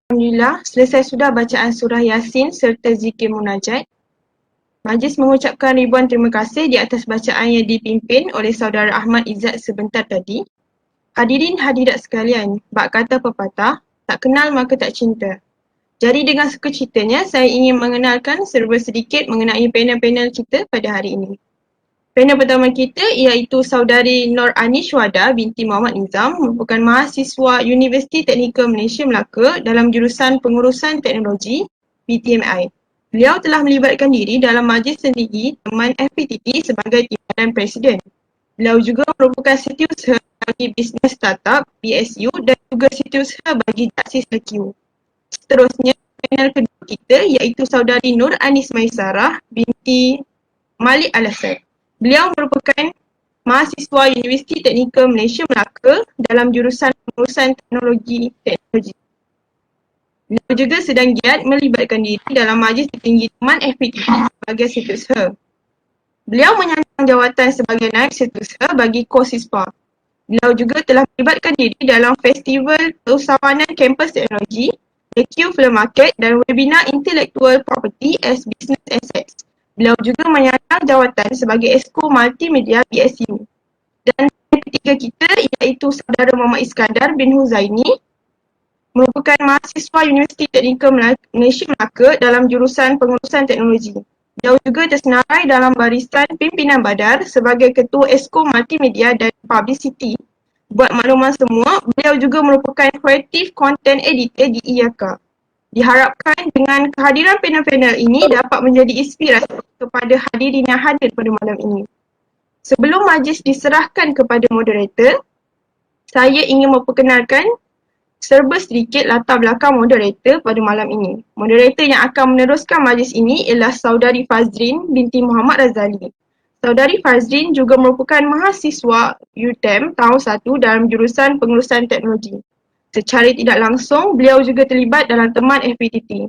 Alhamdulillah, selesai sudah bacaan surah Yasin serta zikir munajat. Majlis mengucapkan ribuan terima kasih di atas bacaan yang dipimpin oleh saudara Ahmad Izzat sebentar tadi. Hadirin hadirat sekalian, bak kata pepatah, tak kenal maka tak cinta. Jadi dengan sukacitanya, saya ingin mengenalkan serba sedikit mengenai panel-panel kita pada hari ini. Panel pertama kita iaitu saudari Nur Anishwada binti Muhammad Nizam, merupakan mahasiswa Universiti Teknikal Malaysia Melaka dalam jurusan Pengurusan Teknologi (PTMI). Beliau telah melibatkan diri dalam Majlis Sendiri Teman FPTT sebagai timbalan Presiden. Beliau juga merupakan setiausaha bagi Bisnes Startup BSU dan juga setiausaha bagi Jaksis HQ. Seterusnya, panel kedua kita iaitu saudari Nur Anis Maisarah binti Malik Al-Asad. Beliau merupakan mahasiswa Universiti Teknikal Malaysia Melaka dalam jurusan Pengurusan Teknologi. Beliau juga sedang giat melibatkan diri dalam Majlis Tertinggi Teman FPTT sebagai setiausaha. Beliau menyandang jawatan sebagai naib setiausaha bagi KOSISPA. Beliau juga telah melibatkan diri dalam Festival Keusahawanan Kampus Teknologi, The Q Film Market dan webinar Intellectual Property as Business Assets. Beliau juga menyandang jawatan sebagai Exco Multimedia BSU. Dan ketiga kita iaitu saudara Muhammad Iskandar bin Huzaini, merupakan mahasiswa Universiti Teknikal Malaysia Melaka dalam jurusan Pengurusan Teknologi. Beliau juga tersenarai dalam barisan pimpinan Badar sebagai Ketua Exco Multimedia dan Publicity. Buat makluman semua, beliau juga merupakan Creative Content Editor di IAKA. Diharapkan dengan kehadiran panel-panel ini dapat menjadi inspirasi kepada hadirin yang hadir pada malam ini. Sebelum majlis diserahkan kepada moderator, saya ingin memperkenalkan serba sedikit latar belakang moderator pada malam ini. Moderator yang akan meneruskan majlis ini ialah saudari Fazrin binti Muhammad Razali. Saudari Fazrin juga merupakan mahasiswa UTM tahun 1 dalam jurusan Pengurusan Teknologi. Secara tidak langsung, beliau juga terlibat dalam teman FPTT.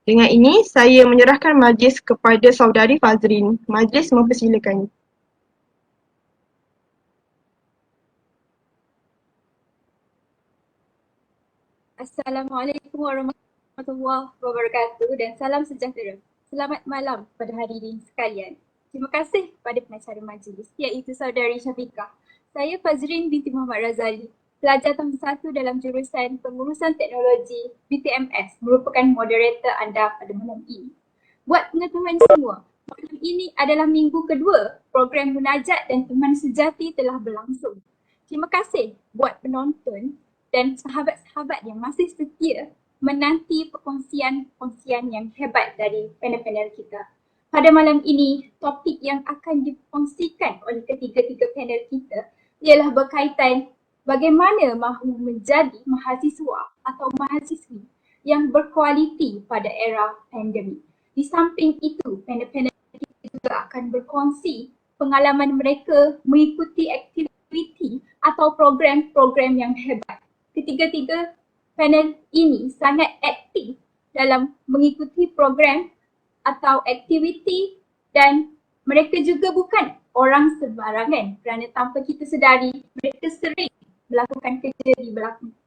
Dengan ini, saya menyerahkan majlis kepada saudari Fazrin. Majlis mempersilakan. Assalamualaikum warahmatullahi wabarakatuh dan salam sejahtera. Selamat malam pada hadirin sekalian. Terima kasih kepada pengacara majlis iaitu saudari Syafiqah. Saya Fazrin binti Muhammad Razali, pelajar tahun 1 dalam jurusan Pengurusan Teknologi BTMS, merupakan moderator anda pada malam ini. Buat pengetahuan semua, malam ini adalah minggu kedua program Munajat dan Teman Sejati telah berlangsung. Terima kasih buat penonton dan sahabat-sahabat yang masih setia menanti perkongsian yang hebat dari panel-panel kita. Pada malam ini, topik yang akan dikongsikan oleh ketiga-tiga panel kita ialah berkaitan bagaimana mahu menjadi mahasiswa atau mahasiswi yang berkualiti pada era pandemik. Di samping itu, panel-panel kita juga akan berkongsi pengalaman mereka mengikuti aktiviti atau program-program yang hebat. Ketiga-tiga panel ini sangat aktif dalam mengikuti program atau aktiviti dan mereka juga bukan orang sembarangan kerana tanpa kita sedari mereka sering melakukan kerja di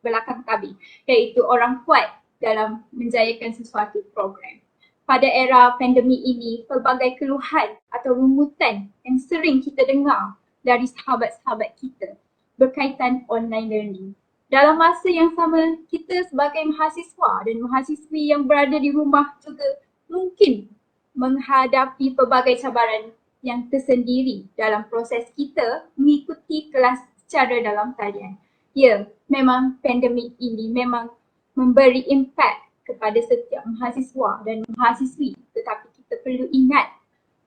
belakang tabir, iaitu orang kuat dalam menjayakan sesuatu program. Pada era pandemik ini, pelbagai keluhan atau rungutan yang sering kita dengar dari sahabat-sahabat kita berkaitan online learning. Dalam masa yang sama, kita sebagai mahasiswa dan mahasiswi yang berada di rumah juga mungkin menghadapi pelbagai cabaran yang tersendiri dalam proses kita mengikuti kelas secara dalam talian. Ya, memang pandemik ini memang memberi impak kepada setiap mahasiswa dan mahasiswi, tetapi kita perlu ingat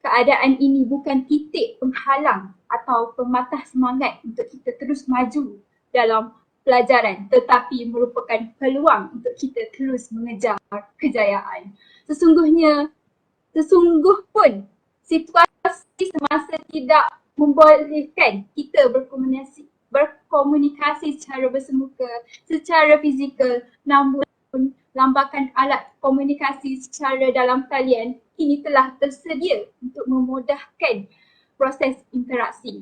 keadaan ini bukan titik penghalang atau pematah semangat untuk kita terus maju dalam pelajaran, tetapi merupakan peluang untuk kita terus mengejar kejayaan. Sesungguh pun situasi semasa tidak membolehkan kita berkomunikasi secara bersemuka, secara fizikal, namun lambakan alat komunikasi secara dalam talian kini telah tersedia untuk memudahkan proses interaksi.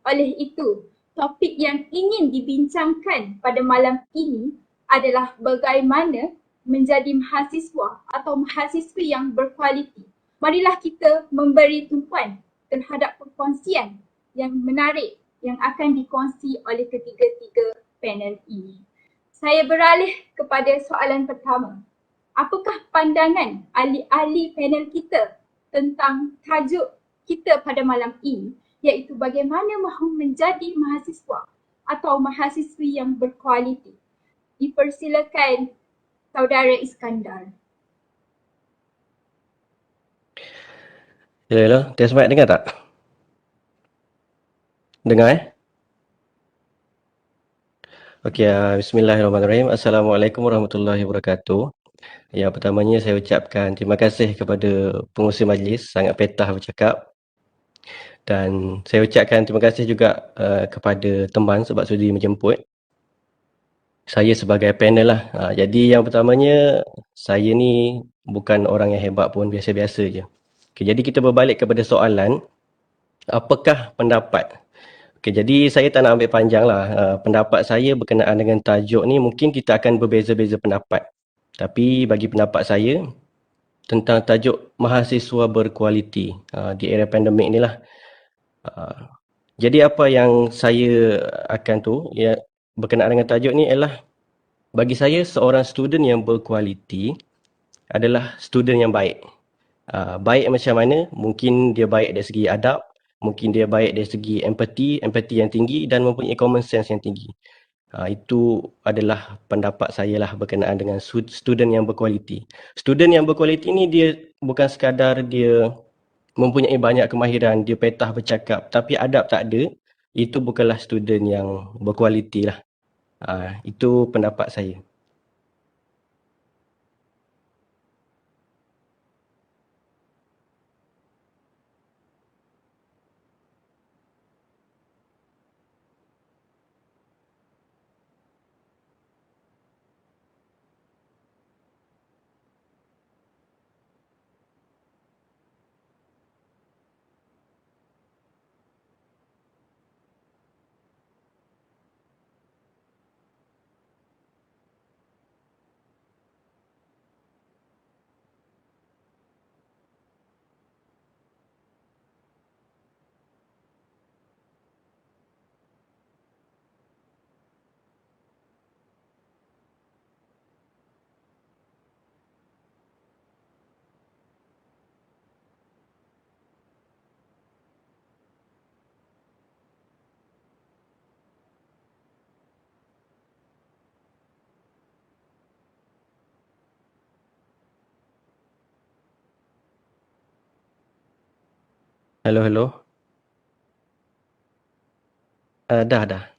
Oleh itu, topik yang ingin dibincangkan pada malam ini adalah bagaimana menjadi mahasiswa atau mahasiswi yang berkualiti, marilah kita memberi tumpuan terhadap perkongsian yang menarik yang akan dikongsi oleh ketiga-tiga panel ini. Saya beralih kepada soalan pertama. Apakah pandangan ahli-ahli panel kita tentang tajuk kita pada malam ini, iaitu bagaimana mahu menjadi mahasiswa atau mahasiswi yang berkualiti? Dipersilakan Saudara Iskandar. Hello, test mic dengar tak? Dengar Okey, bismillahirrahmanirrahim. Assalamualaikum warahmatullahi wabarakatuh. Yang pertamanya saya ucapkan terima kasih kepada pengurusi majlis, sangat petah bercakap. Dan saya ucapkan terima kasih juga kepada teman sebab sudi menjemput saya sebagai panel lah. Jadi yang pertamanya, saya ni bukan orang yang hebat pun, biasa-biasa je. Okay, jadi kita berbalik kepada soalan, apakah pendapat? Okay, jadi saya tak nak ambil panjang lah. Pendapat saya berkenaan dengan tajuk ni, mungkin kita akan berbeza-beza pendapat. Tapi bagi pendapat saya, tentang tajuk mahasiswa berkualiti di era pandemik ni lah. Jadi apa yang saya akan ya, berkenaan dengan tajuk ni ialah, bagi saya seorang student yang berkualiti adalah student yang baik. Baik macam mana? Mungkin dia baik dari segi adab, mungkin dia baik dari segi empati yang tinggi dan mempunyai common sense yang tinggi. Itu adalah pendapat saya lah berkenaan dengan student yang berkualiti. Student yang berkualiti ni dia bukan sekadar dia mempunyai banyak kemahiran, dia petah bercakap, tapi adab tak ada, itu bukanlah student yang berkualiti lah. Itu pendapat saya. Hello. Dah.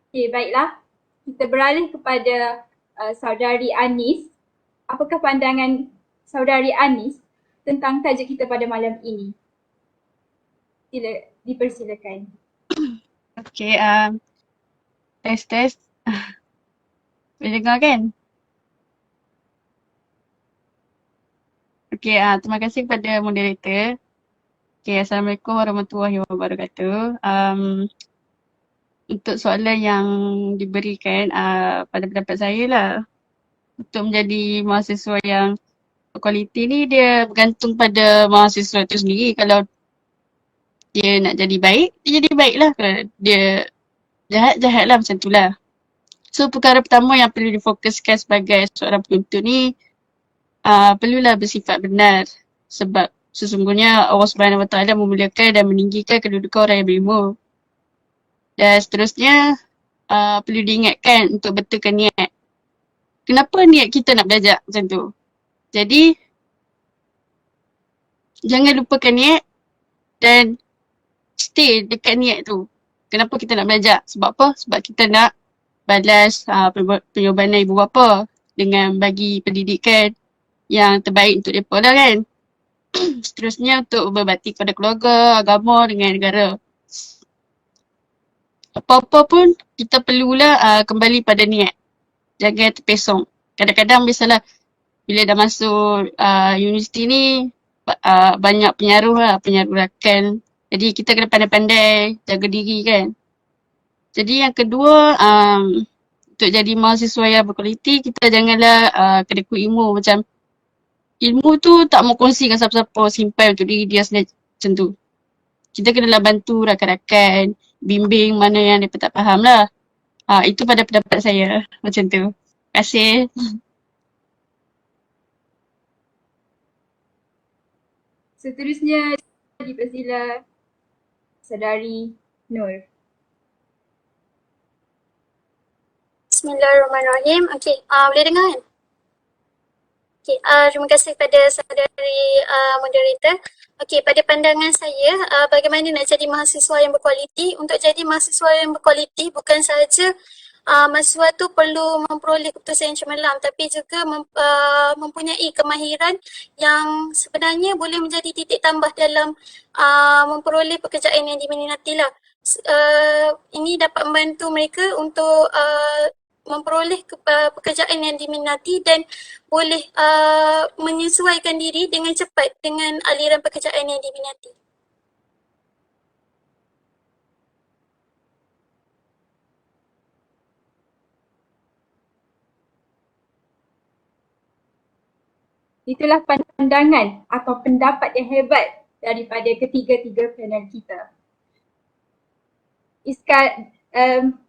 Okey, baiklah. Kita beralih kepada Saudari Anis. Apakah pandangan Saudari Anis tentang tajuk kita pada malam ini? Dipersilakan. Okey, test. Boleh dengar kan? Okey, terima kasih kepada moderator. Okey, Assalamualaikum warahmatullahi wabarakatuh. Untuk soalan yang diberikan pada pendapat saya lah, untuk menjadi mahasiswa yang berkualiti ni dia bergantung pada mahasiswa tu sendiri. Kalau dia nak jadi baik, dia jadi baik lah. Kalau dia jahat lah, macam tu lah. So perkara pertama yang perlu difokuskan sebagai seorang penuntut ni, perlulah bersifat benar. Sebab sesungguhnya Allah SWT memuliakan dan meninggikan kedudukan orang yang berilmu. Dan seterusnya, perlu diingatkan untuk betulkan niat. Kenapa niat kita nak belajar macam tu? Jadi, jangan lupakan niat dan stay dekat niat tu. Kenapa kita nak belajar? Sebab apa? Sebab kita nak balas pengorbanan ibu bapa dengan bagi pendidikan yang terbaik untuk mereka lah kan. Seterusnya untuk berbakti kepada keluarga, agama dengan negara. Apa-apa pun kita perlulah kembali pada niat. Jangan terpesong. Kadang-kadang biasalah bila dah masuk universiti ni, banyak penyaruh rakan. Jadi kita kena pandai-pandai jaga diri kan. Jadi yang kedua, untuk jadi mahasiswa yang berkualiti, kita janganlah kena ikut ilmu. Macam ilmu tu tak mau kongsi dengan siapa-siapa, simpan untuk diri dia sendiri macam tu. Kita kenalah bantu rakan-rakan, bimbing mana yang mereka tak faham lah. Itu pada pendapat saya macam tu. Terima kasih. Seterusnya dipersilakan Saudari Nur. Bismillahirrahmanirrahim. Okey, boleh dengar kan? Okey, terima kasih kepada saudari moderator. Okey, pada pandangan saya, bagaimana nak jadi mahasiswa yang berkualiti? Untuk jadi mahasiswa yang berkualiti, bukan sahaja mahasiswa tu perlu memperoleh keputusan yang cemerlang, tapi juga mempunyai kemahiran yang sebenarnya boleh menjadi titik tambah dalam memperoleh pekerjaan yang diminati lah. Ini dapat membantu mereka untuk memperoleh pekerjaan yang diminati dan boleh menyesuaikan diri dengan cepat dengan aliran pekerjaan yang diminati. Itulah pandangan atau pendapat yang hebat daripada ketiga-tiga panel kita.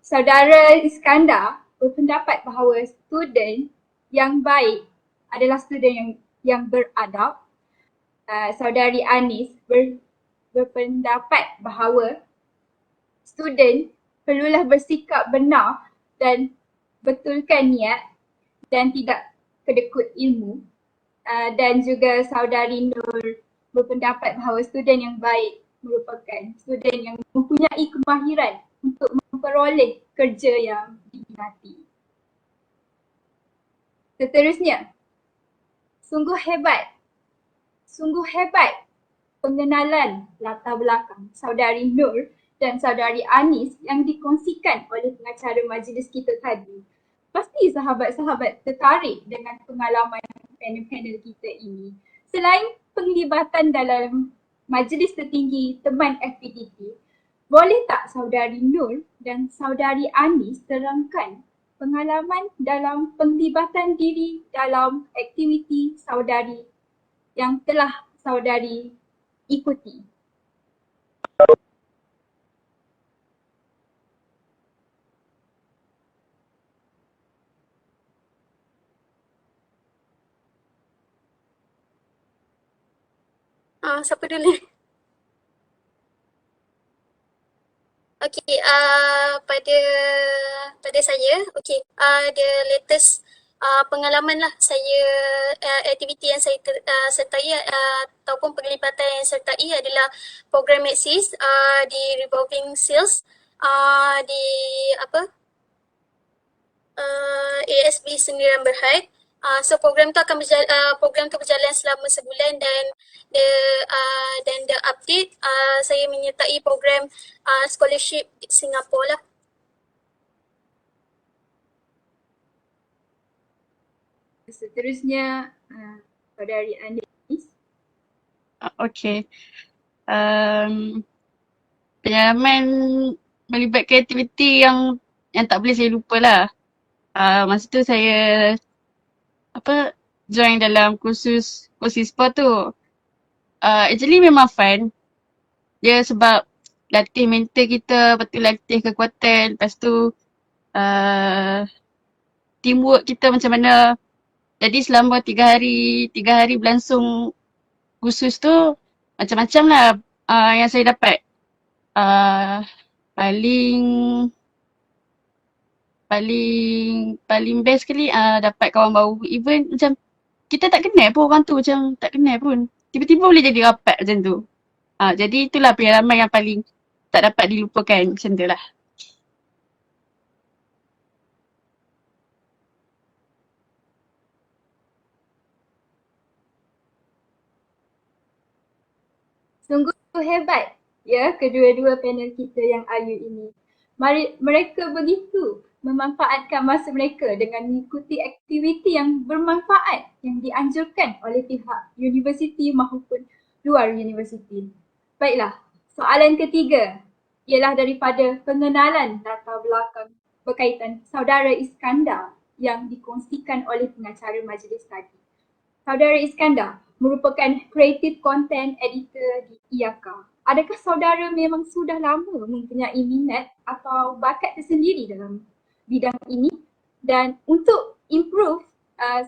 Saudara Iskandar berpendapat bahawa student yang baik adalah student yang beradab. Saudari Anis berpendapat bahawa student perlulah bersikap benar dan betulkan niat dan tidak kedekut ilmu. Dan juga saudari Nur berpendapat bahawa student yang baik merupakan student yang mempunyai kemahiran untuk memperoleh kerja yang diminati. Seterusnya, sungguh hebat pengenalan latar belakang saudari Nur dan saudari Anis yang dikongsikan oleh pengacara majlis kita tadi. Pasti sahabat-sahabat tertarik dengan pengalaman panel-panel kita ini. Selain penglibatan dalam majlis tertinggi teman FPTT, boleh tak saudari Nur dan saudari Anis terangkan pengalaman dalam penglibatan diri dalam aktiviti saudari yang telah saudari ikuti? Siapa dulu? Okey, pada saya, okey, the latest pengalaman lah saya, aktiviti yang saya sertai ataupun penglibatan yang sertai adalah program Maxis di Revolving Sales di ASB Sendirian Berhad. So program tu berjalan selama sebulan dan the update saya menyertai program scholarship di Singapura lah. Seterusnya saudari Anis. Okay. Pengalaman melibatkan aktiviti yang tak boleh saya lupa lah. Masa tu saya join dalam kursus COSISPA tu. Actually memang fun. Dia sebab latih mental kita, lepas tu latih kekuatan, lepas tu teamwork kita macam mana. Jadi selama 3 hari berlangsung kursus tu, macam-macam lah yang saya dapat. Paling best sekali dapat kawan baru. Even macam kita tak kenal pun orang tu, macam tak kenal pun. Tiba-tiba boleh jadi rapat macam tu. Jadi itulah pengalaman yang paling tak dapat dilupakan macam tu lah. Sungguh hebat ya kedua-dua panel kita yang ayu ini. Mereka begitu memanfaatkan masa mereka dengan mengikuti aktiviti yang bermanfaat yang dianjurkan oleh pihak universiti maupun luar universiti. Baiklah, soalan ketiga ialah daripada pengenalan latar belakang berkaitan saudara Iskandar yang dikongsikan oleh pengacara majlis tadi. Saudara Iskandar merupakan Creative Content Editor di IAKA. Adakah saudara memang sudah lama mempunyai minat atau bakat tersendiri dalam bidang ini? Dan untuk improve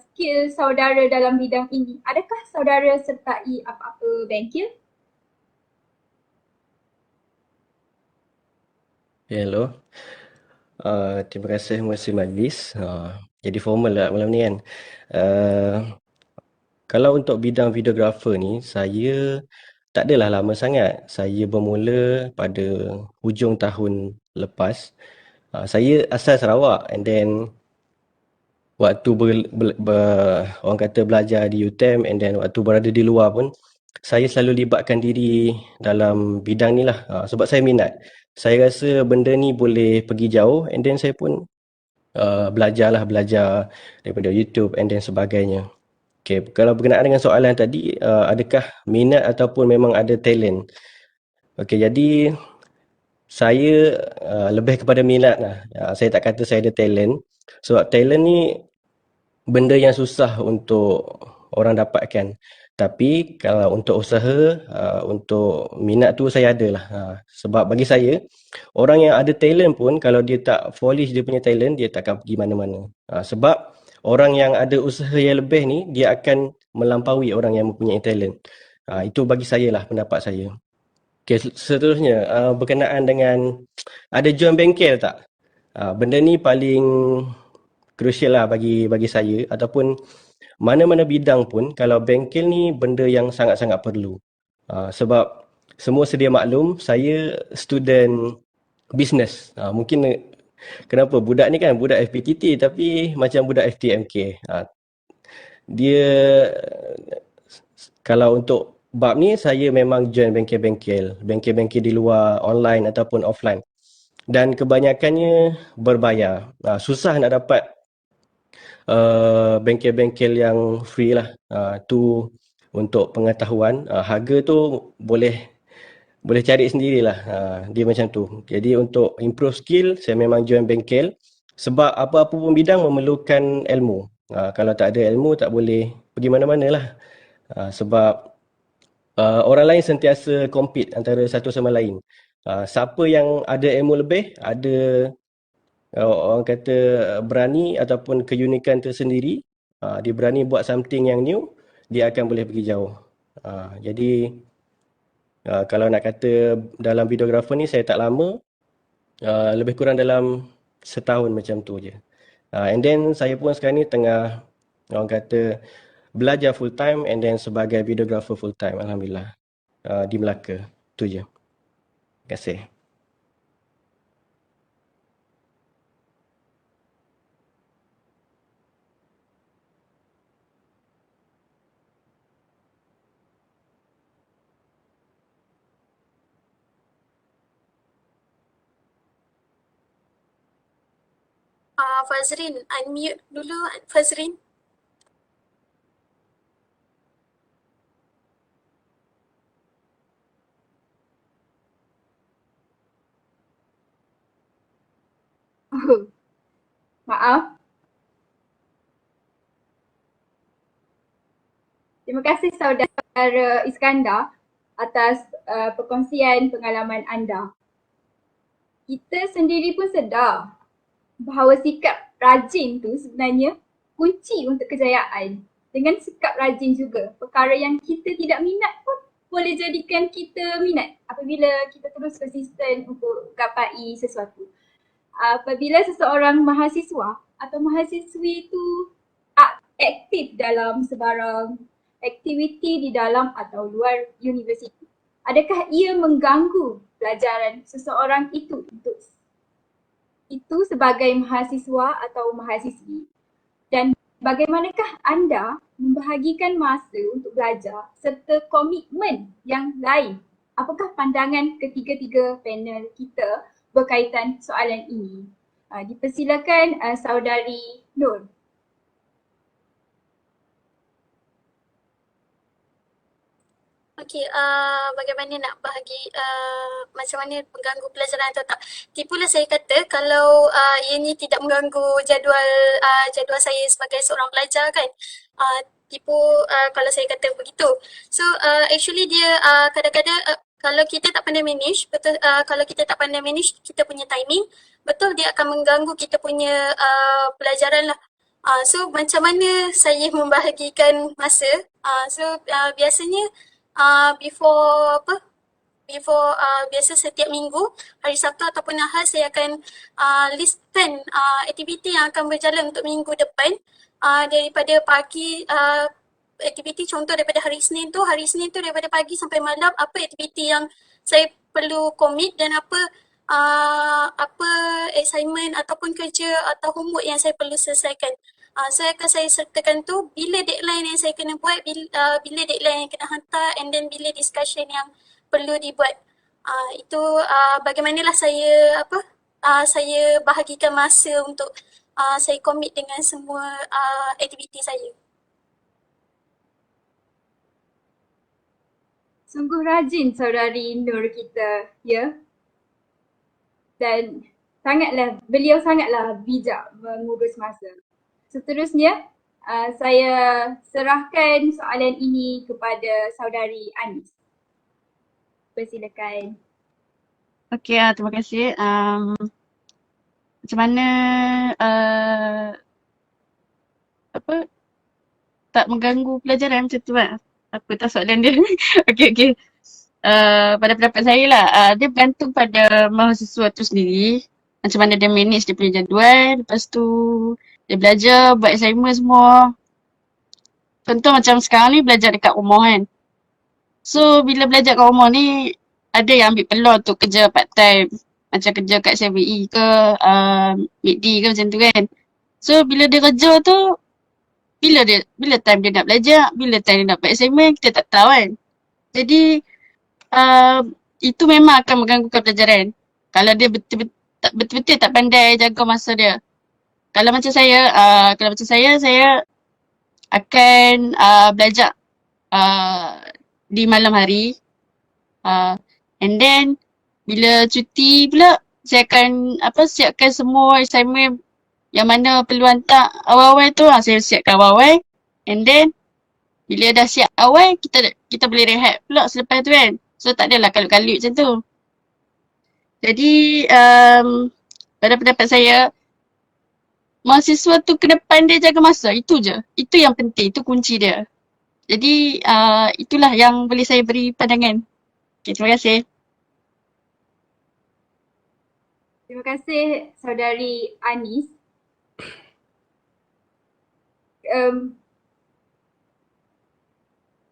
skill saudara dalam bidang ini, adakah saudara sertai apa-apa bengkel? Hello. Terima kasih majlis. Jadi formal lah malam ni kan. Kalau untuk bidang videographer ni, saya tak adalah lama sangat. Saya bermula pada hujung tahun lepas. Saya asal Sarawak and then waktu orang kata belajar di UTM and then waktu berada di luar pun, saya selalu libatkan diri dalam bidang ni lah. Sebab saya minat. Saya rasa benda ni boleh pergi jauh and then saya pun belajar daripada YouTube and then sebagainya. Okay, kalau berkenaan dengan soalan tadi, adakah minat ataupun memang ada talent? Okay, jadi saya lebih kepada minat lah. Saya tak kata saya ada talent. Sebab talent ni benda yang susah untuk orang dapatkan. Tapi kalau untuk usaha, untuk minat tu saya ada lah. Sebab bagi saya, orang yang ada talent pun kalau dia tak polish dia punya talent, dia tak akan pergi mana-mana. Sebab orang yang ada usaha yang lebih ni, dia akan melampaui orang yang mempunyai talent. Itu bagi saya lah pendapat saya. Okay, seterusnya, berkenaan dengan ada join bengkel tak? Benda ni paling crucial lah bagi saya ataupun mana-mana bidang pun, kalau bengkel ni benda yang sangat-sangat perlu. Sebab semua sedia maklum, saya student business. Mungkin kenapa budak ni kan budak FPTT tapi macam budak FTMK. Dia kalau untuk bab ni saya memang join bengkel-bengkel di luar online ataupun offline. Dan kebanyakannya berbayar. Susah nak dapat bengkel-bengkel yang free lah. Tu untuk pengetahuan. Harga tu boleh cari sendirilah. Dia macam tu. Jadi untuk improve skill, saya memang join bengkel. Sebab apa-apa pun bidang memerlukan ilmu. Kalau tak ada ilmu, tak boleh pergi mana-mana lah. Sebab orang lain sentiasa compete antara satu sama lain. Siapa yang ada ilmu lebih, ada orang kata berani ataupun keunikan tersendiri, dia berani buat something yang new, dia akan boleh pergi jauh. Jadi kalau nak kata dalam videographer ni saya tak lama, lebih kurang dalam setahun macam tu je. And then saya pun sekarang ni tengah orang kata belajar full time and then sebagai videographer full time, alhamdulillah, di Melaka. Tu je. Terima kasih. Fazrin, unmute dulu Fazrin. Maaf. Terima kasih saudara Iskandar atas perkongsian pengalaman anda. Kita sendiri pun sedar bahawa sikap rajin tu sebenarnya kunci untuk kejayaan. Dengan sikap rajin juga, perkara yang kita tidak minat pun boleh jadikan kita minat apabila kita terus konsisten untuk gapai sesuatu. Apabila seseorang mahasiswa atau mahasiswi itu aktif dalam sebarang aktiviti di dalam atau luar universiti, adakah ia mengganggu pelajaran seseorang itu sebagai mahasiswa atau mahasiswi? Dan bagaimanakah anda membahagikan masa untuk belajar serta komitmen yang lain? Apakah pandangan ketiga-tiga panel kita berkaitan soalan ini? Dipersilakan saudari Nur. Okey, bagaimana nak bahagi macam mana mengganggu pelajaran atau tak. Tipulah saya kata kalau ianya tidak mengganggu jadual saya sebagai seorang pelajar kan. Tipu kalau saya kata begitu. So actually dia kadang-kadang kalau kita tak pandai manage, betul kalau kita tak pandai manage kita punya timing, betul dia akan mengganggu kita punya pelajaran lah. So macam mana saya membahagikan masa? Biasanya before biasa setiap minggu hari Sabtu ataupun Ahad saya akan listkan aktiviti yang akan berjalan untuk minggu depan daripada pagi aktiviti contoh daripada hari Isnin tu daripada pagi sampai malam apa aktiviti yang saya perlu commit dan apa assignment ataupun kerja atau homework yang saya perlu selesaikan. Saya sertakan tu bila deadline yang saya kena buat, bila deadline yang kena hantar and then bila discussion yang perlu dibuat. Itu bagaimanalah saya bahagikan masa untuk saya commit dengan semua aktiviti saya. Sungguh rajin saudari Nur kita, ya. Dan beliau sangatlah bijak mengurus masa. Seterusnya, saya serahkan soalan ini kepada saudari Anis. Persilakan. Okey, terima kasih. Macam mana tak mengganggu pelajaran macam tu lah. Apa tak soalan dia? Okey. Pada pendapat saya lah, dia bergantung pada mahasiswa tu sendiri. Macam mana dia manage dia punya jadual. Lepas tu dia belajar, buat assignment semua. Contoh macam sekarang ni belajar dekat rumah kan. So bila belajar kat rumah ni, ada yang ambil peluang untuk kerja part time. Macam kerja kat 7E ke, MID ke macam tu kan. So bila dia kerja tu, bila time dia nak belajar, bila time dia nak buat assignment, kita tak tahu kan. Jadi itu memang akan mengganggukan pelajaran. Kalau dia betul-betul tak pandai jaga masa dia. Kalau macam saya, saya akan belajar di malam hari. And then bila cuti pula, saya akan siapkan semua assignment yang mana perlu hantar awal-awal tu, saya siapkan awal-awal. And then bila dah siap awal, kita boleh rehat pula selepas tu kan. So tak adalah kalut-kalut macam tu. Jadi pada pendapat saya, mahasiswa tu kena pandai jaga masa. Itu je. Itu yang penting. Itu kunci dia. Jadi itulah yang boleh saya beri pandangan. Okay, terima kasih. Terima kasih saudari Anis.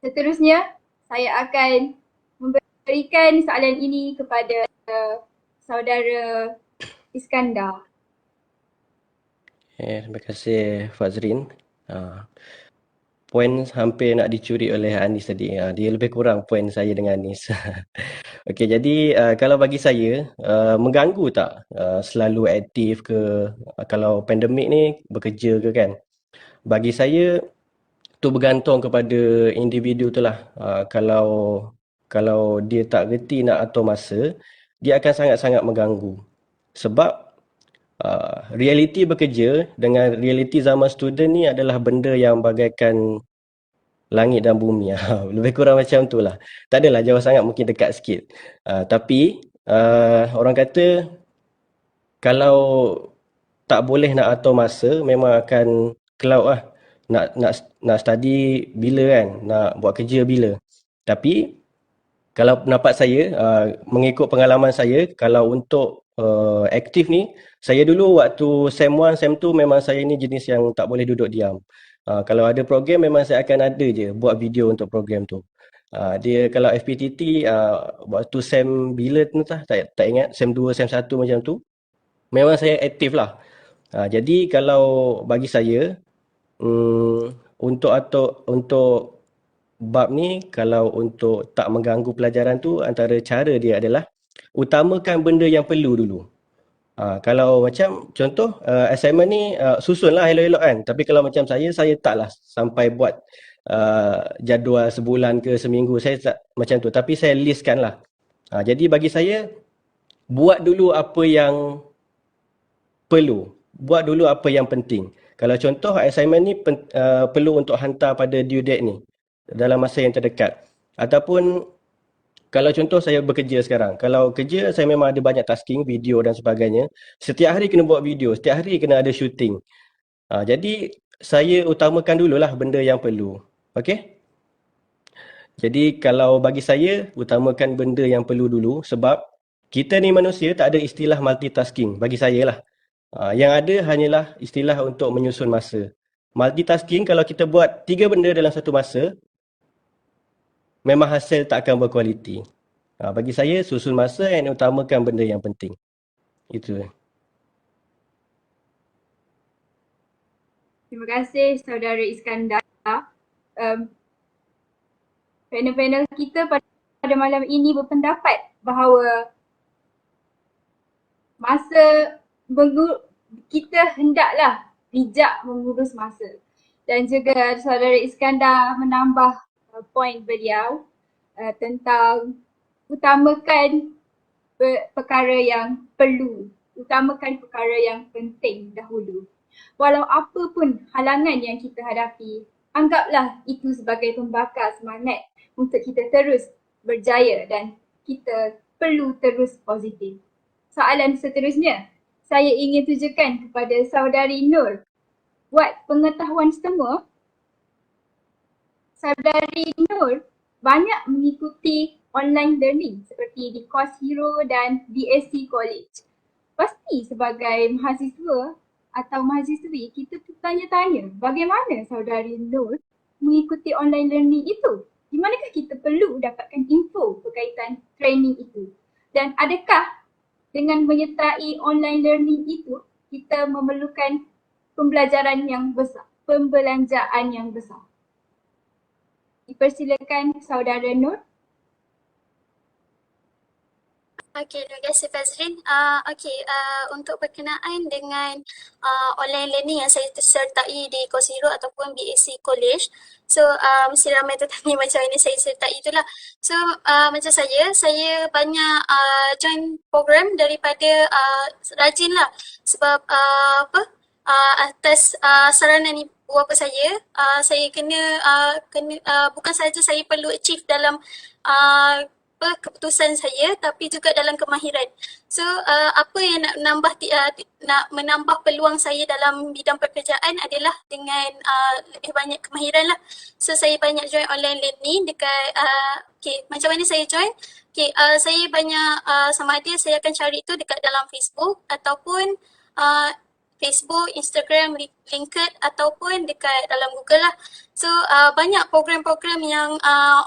Seterusnya, saya akan memberikan soalan ini kepada saudara Iskandar. Terima kasih Fazrin. Poin hampir nak dicuri oleh Anis tadi. Dia lebih kurang poin saya dengan Anis. Okey, jadi kalau bagi saya, mengganggu tak selalu aktif ke kalau pandemik ni bekerja ke kan? Bagi saya, tu bergantung kepada individu tu lah. Kalau dia tak reti nak atur masa, dia akan sangat-sangat mengganggu. Sebab realiti bekerja dengan realiti zaman student ni adalah benda yang bagaikan langit dan bumi. Lebih kurang macam tu lah. Tak adalah jauh sangat, mungkin dekat sikit. Tapi orang kata kalau tak boleh nak atur masa, memang akan cloud lah. Nak study bila kan, nak buat kerja bila. Tapi kalau pendapat saya, mengikut pengalaman saya, kalau untuk aktif ni, saya dulu waktu SEM 1, SEM 2 memang saya ni jenis yang tak boleh duduk diam. Kalau ada program memang saya akan ada je buat video untuk program tu. Dia kalau FPTT waktu SEM bila tu tak ingat, SEM 2, SEM 1 macam tu, memang saya aktif lah. Jadi kalau bagi saya, untuk bab ni, kalau untuk tak mengganggu pelajaran tu, antara cara dia adalah utamakan benda yang perlu dulu. Kalau macam contoh assignment ni susun lah elok-elok kan. Tapi kalau macam saya taklah sampai buat jadual sebulan ke seminggu. Saya tak macam tu. Tapi saya listkan lah. Jadi bagi saya, buat dulu apa yang perlu. Buat dulu apa yang penting. Kalau contoh assignment ni perlu untuk hantar pada due date ni dalam masa yang terdekat. Ataupun kalau contoh saya bekerja sekarang. Kalau kerja saya memang ada banyak tasking, video dan sebagainya. Setiap hari kena buat video, setiap hari kena ada shooting. Jadi saya utamakan dululah benda yang perlu. Okey? Jadi kalau bagi saya, utamakan benda yang perlu dulu sebab kita ni manusia tak ada istilah multitasking bagi saya lah. Yang ada hanyalah istilah untuk menyusun masa. Multitasking kalau kita buat 3 benda dalam satu masa, memang hasil tak akan berkualiti. Bagi saya, susun masa dan utamakan benda yang penting. Itu. Terima kasih Saudara Iskandar. Panel-panel kita pada malam ini berpendapat bahawa kita hendaklah bijak mengurus masa. Dan juga Saudara Iskandar menambah poin beliau tentang utamakan perkara yang perlu, utamakan perkara yang penting dahulu. Walau apa pun halangan yang kita hadapi, anggaplah itu sebagai pembakar semangat untuk kita terus berjaya dan kita perlu terus positif. Soalan seterusnya, saya ingin tujukan kepada Saudari Nur. Buat pengetahuan semua, Saudari Nur banyak mengikuti online learning seperti di Course Hero dan BSc College. Pasti sebagai mahasiswa atau mahasiswi, kita bertanya-tanya bagaimana Saudari Nur mengikuti online learning itu? Di manakah kita perlu dapatkan info berkaitan training itu? Dan adakah dengan menyertai online learning itu, kita memerlukan pembelajaran yang besar, pembelanjaan yang besar? Dipersilakan Saudara Nur. Okey, terima kasih Fazrin. Untuk berkenaan dengan online learning yang saya sertai di Course Hero ataupun BSc College, so mesti ramai tertanya macam mana saya sertai itulah. So macam saya banyak join program daripada rajin lah sebab atas saranan ibu bapa saya kena bukan sahaja saya perlu achieve dalam keputusan saya tapi juga dalam kemahiran. So apa yang nak menambah peluang saya dalam bidang pekerjaan adalah dengan lebih banyak kemahiran lah. So saya banyak join online learning dekat macam mana saya join? Saya banyak sama ada saya akan cari tu dekat dalam Facebook ataupun Facebook, Instagram, LinkedIn ataupun dekat dalam Google lah. So banyak program-program yang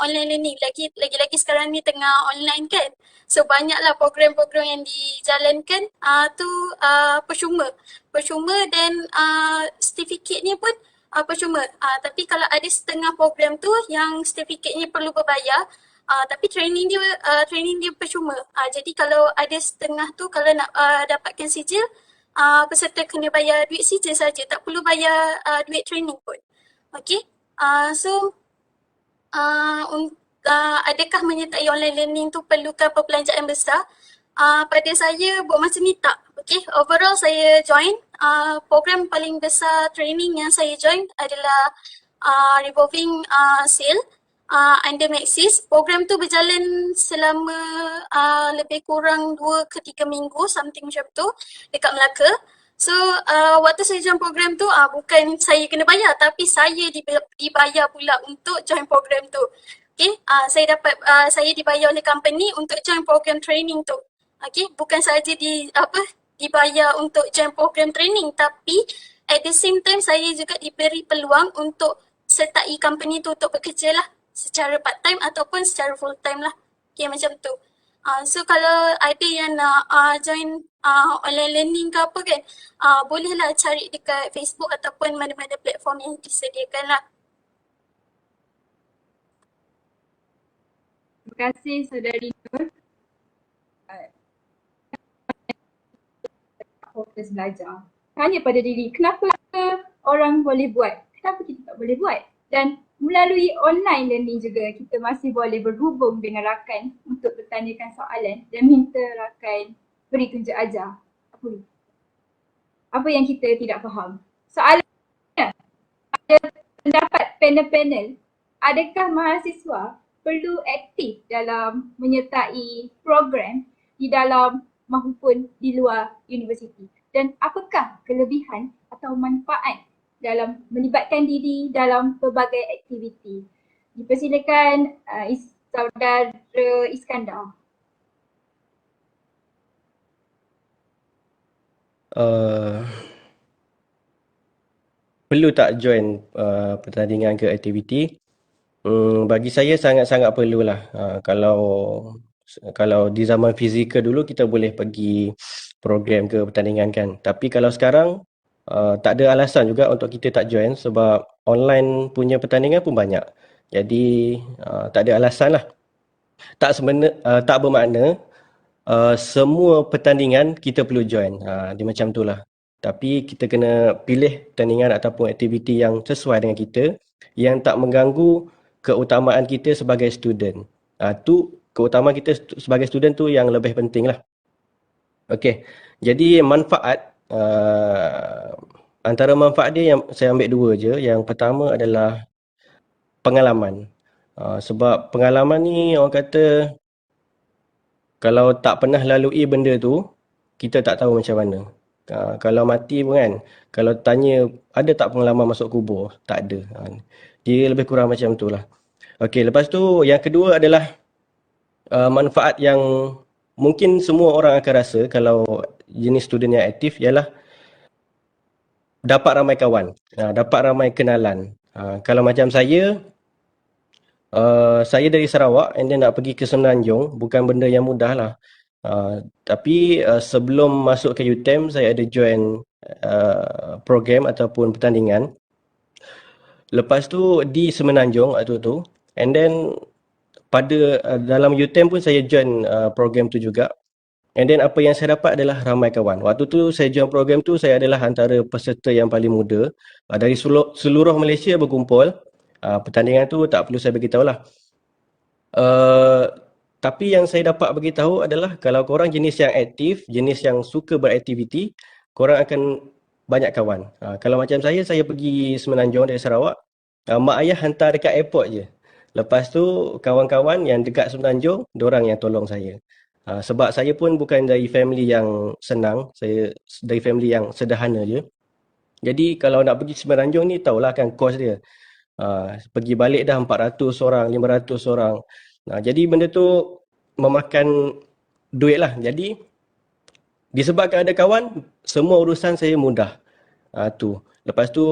online learning, lagi-lagi sekarang ni tengah online kan. So banyaklah program-program yang dijalankan tu percuma dan sertifikatnya pun percuma. Tapi kalau ada setengah program tu yang sertifikatnya perlu berbayar, tapi training dia percuma. Jadi kalau ada setengah tu, kalau nak dapatkan sijil, peserta kena bayar duit sijil saja, tak perlu bayar duit training pun. Okey. Adakah menyertai online learning tu perlukan perbelanjaan besar? Pada saya buat masa ni tak. Okey, overall saya join program paling besar training yang saya join adalah revolving sale under Maxis. Program tu berjalan selama lebih kurang 2 ke 3 minggu, something macam tu dekat Melaka. So waktu saya join program tu bukan saya kena bayar tapi saya dibayar pula untuk join program tu. Okay, saya dibayar oleh company untuk join program training tu. Okay, bukan sahaja dibayar untuk join program training tapi at the same time saya juga diberi peluang untuk sertai company tu untuk bekerja lah secara part time ataupun secara full time lah. Okay, macam tu. So kalau ada yang nak join online learning ke apa kan, bolehlah cari dekat Facebook ataupun mana-mana platform yang disediakan lah. Terima kasih Saudari Nur. fokus belajar. Tanya pada diri, kenapa orang boleh buat? Kenapa kita tak boleh buat? Dan melalui online learning juga kita masih boleh berhubung dengan rakan untuk bertanyakan soalan dan minta rakan beri tunjuk ajar. Apa yang kita tidak faham. Soalannya, ada pendapat panel-panel, adakah mahasiswa perlu aktif dalam menyertai program di dalam maupun di luar universiti? Dan apakah kelebihan atau manfaat dalam melibatkan diri dalam pelbagai aktiviti? Dipersilakan Saudara Iskandar. Perlu tak join pertandingan ke aktiviti? Bagi saya sangat-sangat perlulah. Kalau di zaman fizikal dulu kita boleh pergi program ke pertandingan kan. Tapi kalau sekarang tak ada alasan juga untuk kita tak join sebab online punya pertandingan pun banyak. Jadi tak ada alasan lah. Tak bermakna semua pertandingan kita perlu join. Dia macam tu lah. Tapi kita kena pilih pertandingan ataupun aktiviti yang sesuai dengan kita, yang tak mengganggu keutamaan kita sebagai student. Tu keutamaan kita sebagai student tu yang lebih penting lah. Okey, jadi manfaat, antara manfaat dia yang saya ambil dua je. Yang pertama adalah pengalaman. Sebab pengalaman ni orang kata kalau tak pernah lalui benda tu, kita tak tahu macam mana. Kalau mati pun kan, kalau tanya ada tak pengalaman masuk kubur? Tak ada. Dia lebih kurang macam tu lah. Okey, lepas tu yang kedua adalah manfaat yang mungkin semua orang akan rasa kalau jenis student yang aktif ialah dapat ramai kawan, dapat ramai kenalan. Kalau macam saya dari Sarawak and then nak pergi ke Semenanjung bukan benda yang mudah lah. Tapi sebelum masuk ke UTM saya ada join program ataupun pertandingan. Lepas tu di Semenanjung waktu tu, and then pada dalam UTM pun saya join program tu juga. And then apa yang saya dapat adalah ramai kawan. Waktu tu saya join program tu, saya adalah antara peserta yang paling muda. Dari seluruh Malaysia berkumpul. Pertandingan tu tak perlu saya beritahu lah. Tapi yang saya dapat beritahu adalah kalau korang jenis yang aktif, jenis yang suka beraktiviti, korang akan banyak kawan. Kalau macam saya pergi Semenanjung dari Sarawak, mak ayah hantar dekat airport je. Lepas tu kawan-kawan yang dekat Semenanjung, diorang yang tolong saya. Sebab saya pun bukan dari family yang senang, saya dari family yang sederhana je. Jadi kalau nak pergi Semenanjung ni tahulah kan kos dia. Pergi balik dah 400 orang, 500 orang. Jadi benda tu memakan duit lah. Jadi disebabkan ada kawan, semua urusan saya mudah. Tu. Lepas tu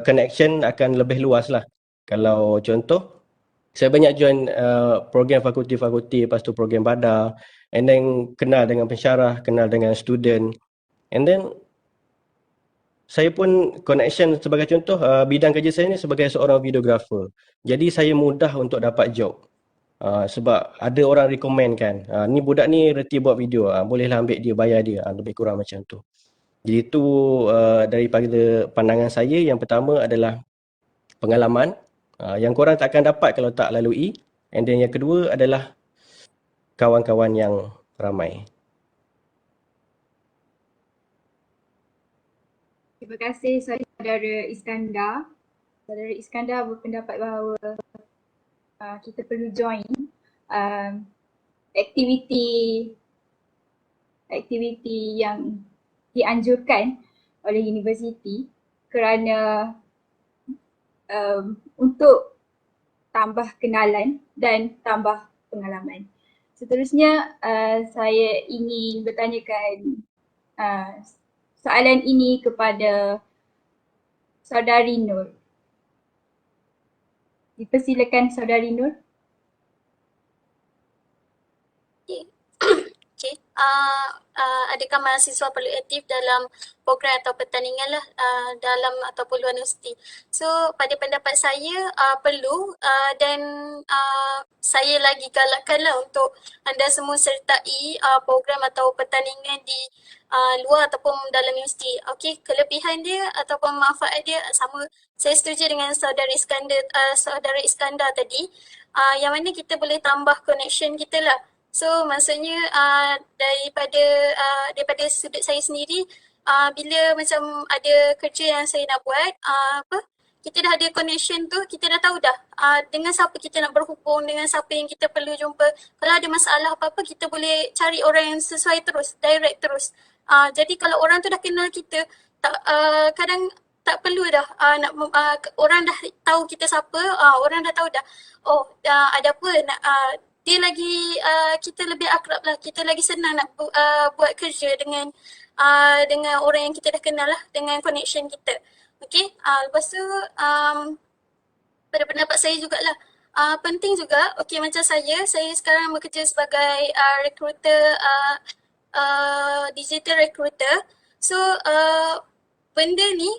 connection akan lebih luas lah. Kalau contoh, saya banyak join program fakulti-fakulti, lepas tu program badar, and then kenal dengan pensyarah, kenal dengan student, and then saya pun connection sebagai contoh bidang kerja saya ni sebagai seorang videographer. Jadi saya mudah untuk dapat job. Sebab ada orang recommend kan. Ni budak ni reti buat video, bolehlah ambil dia, bayar dia. Lebih kurang macam tu. Jadi itu daripada pandangan saya, yang pertama adalah pengalaman yang korang tak akan dapat kalau tak lalui. And then yang kedua adalah kawan-kawan yang ramai. Terima kasih Saudara Iskandar. Saudara Iskandar berpendapat bahawa kita perlu join aktiviti yang dianjurkan oleh universiti kerana untuk tambah kenalan dan tambah pengalaman. Seterusnya saya ingin bertanyakan soalan ini kepada Saudari Nur. Dipersilakan Saudari Nur. Okay. adakah mahasiswa perlu aktif dalam program atau pertandingan lah dalam ataupun luar universiti. So pada pendapat saya perlu dan saya lagi galakkanlah untuk anda semua sertai program atau pertandingan di luar ataupun dalam universiti. Okey, kelebihan dia ataupun manfaat dia sama. Saya setuju dengan saudara Iskandar tadi, yang mana kita boleh tambah connection kita lah. So maksudnya daripada sudut saya sendiri, bila macam ada kerja yang saya nak buat, kita dah ada connection tu, kita dah tahu dah dengan siapa kita nak berhubung, dengan siapa yang kita perlu jumpa. Kalau ada masalah apa-apa, kita boleh cari orang yang sesuai terus, direct terus. Jadi kalau orang tu dah kenal kita, kadang tak perlu dah orang dah tahu kita siapa, orang dah tahu dah, ada apa nak dia lagi kita lebih akrab lah, kita lagi senang nak buat kerja dengan orang yang kita dah kenal lah, dengan connection kita. Okey, lepas tu pada pendapat saya jugalah penting juga, okey macam saya sekarang bekerja sebagai recruiter, digital recruiter. So benda ni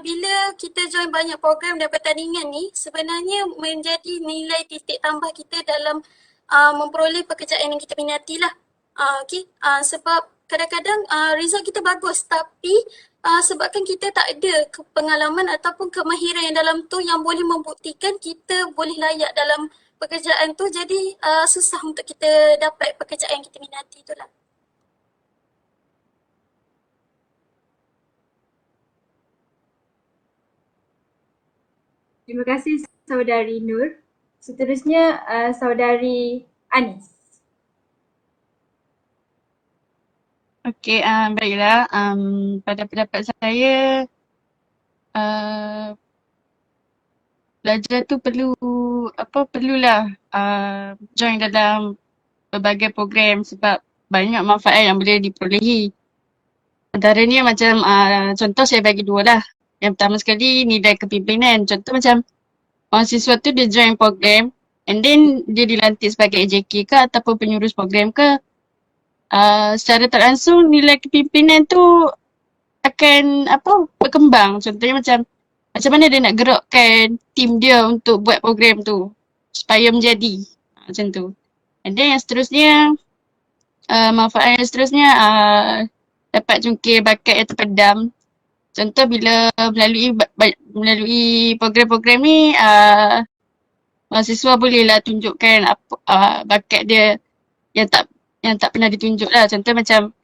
bila kita join banyak program dan pertandingan ni sebenarnya menjadi nilai titik tambah kita dalam memperoleh pekerjaan yang kita minati lah. Sebab kadang-kadang result kita bagus tapi sebabkan kita tak ada pengalaman ataupun kemahiran yang dalam tu yang boleh membuktikan kita boleh layak dalam pekerjaan tu, jadi susah untuk kita dapat pekerjaan yang kita minati tu lah. Terima kasih saudari Nur. Seterusnya saudari Anis. Okey, baiklah. Pada pendapat saya, belajar tu perlulah join dalam berbagai program sebab banyak manfaat yang boleh diperolehi. Antaranya macam contoh saya bagi dua lah. Yang pertama sekali nilai kepimpinan. Contoh macam mahasiswa tu dia join program and then dia dilantik sebagai AJK ke ataupun penyurus program ke, secara tak langsung nilai kepimpinan tu akan berkembang. Contohnya macam mana dia nak gerakkan tim dia untuk buat program tu supaya menjadi macam tu. And then yang seterusnya, manfaat yang seterusnya dapat jungkir bakat yang terpendam. Contoh bila melalui program-program ni mahasiswa bolehlah tunjukkan bakat dia yang tak pernah ditunjuk lah. Contoh macam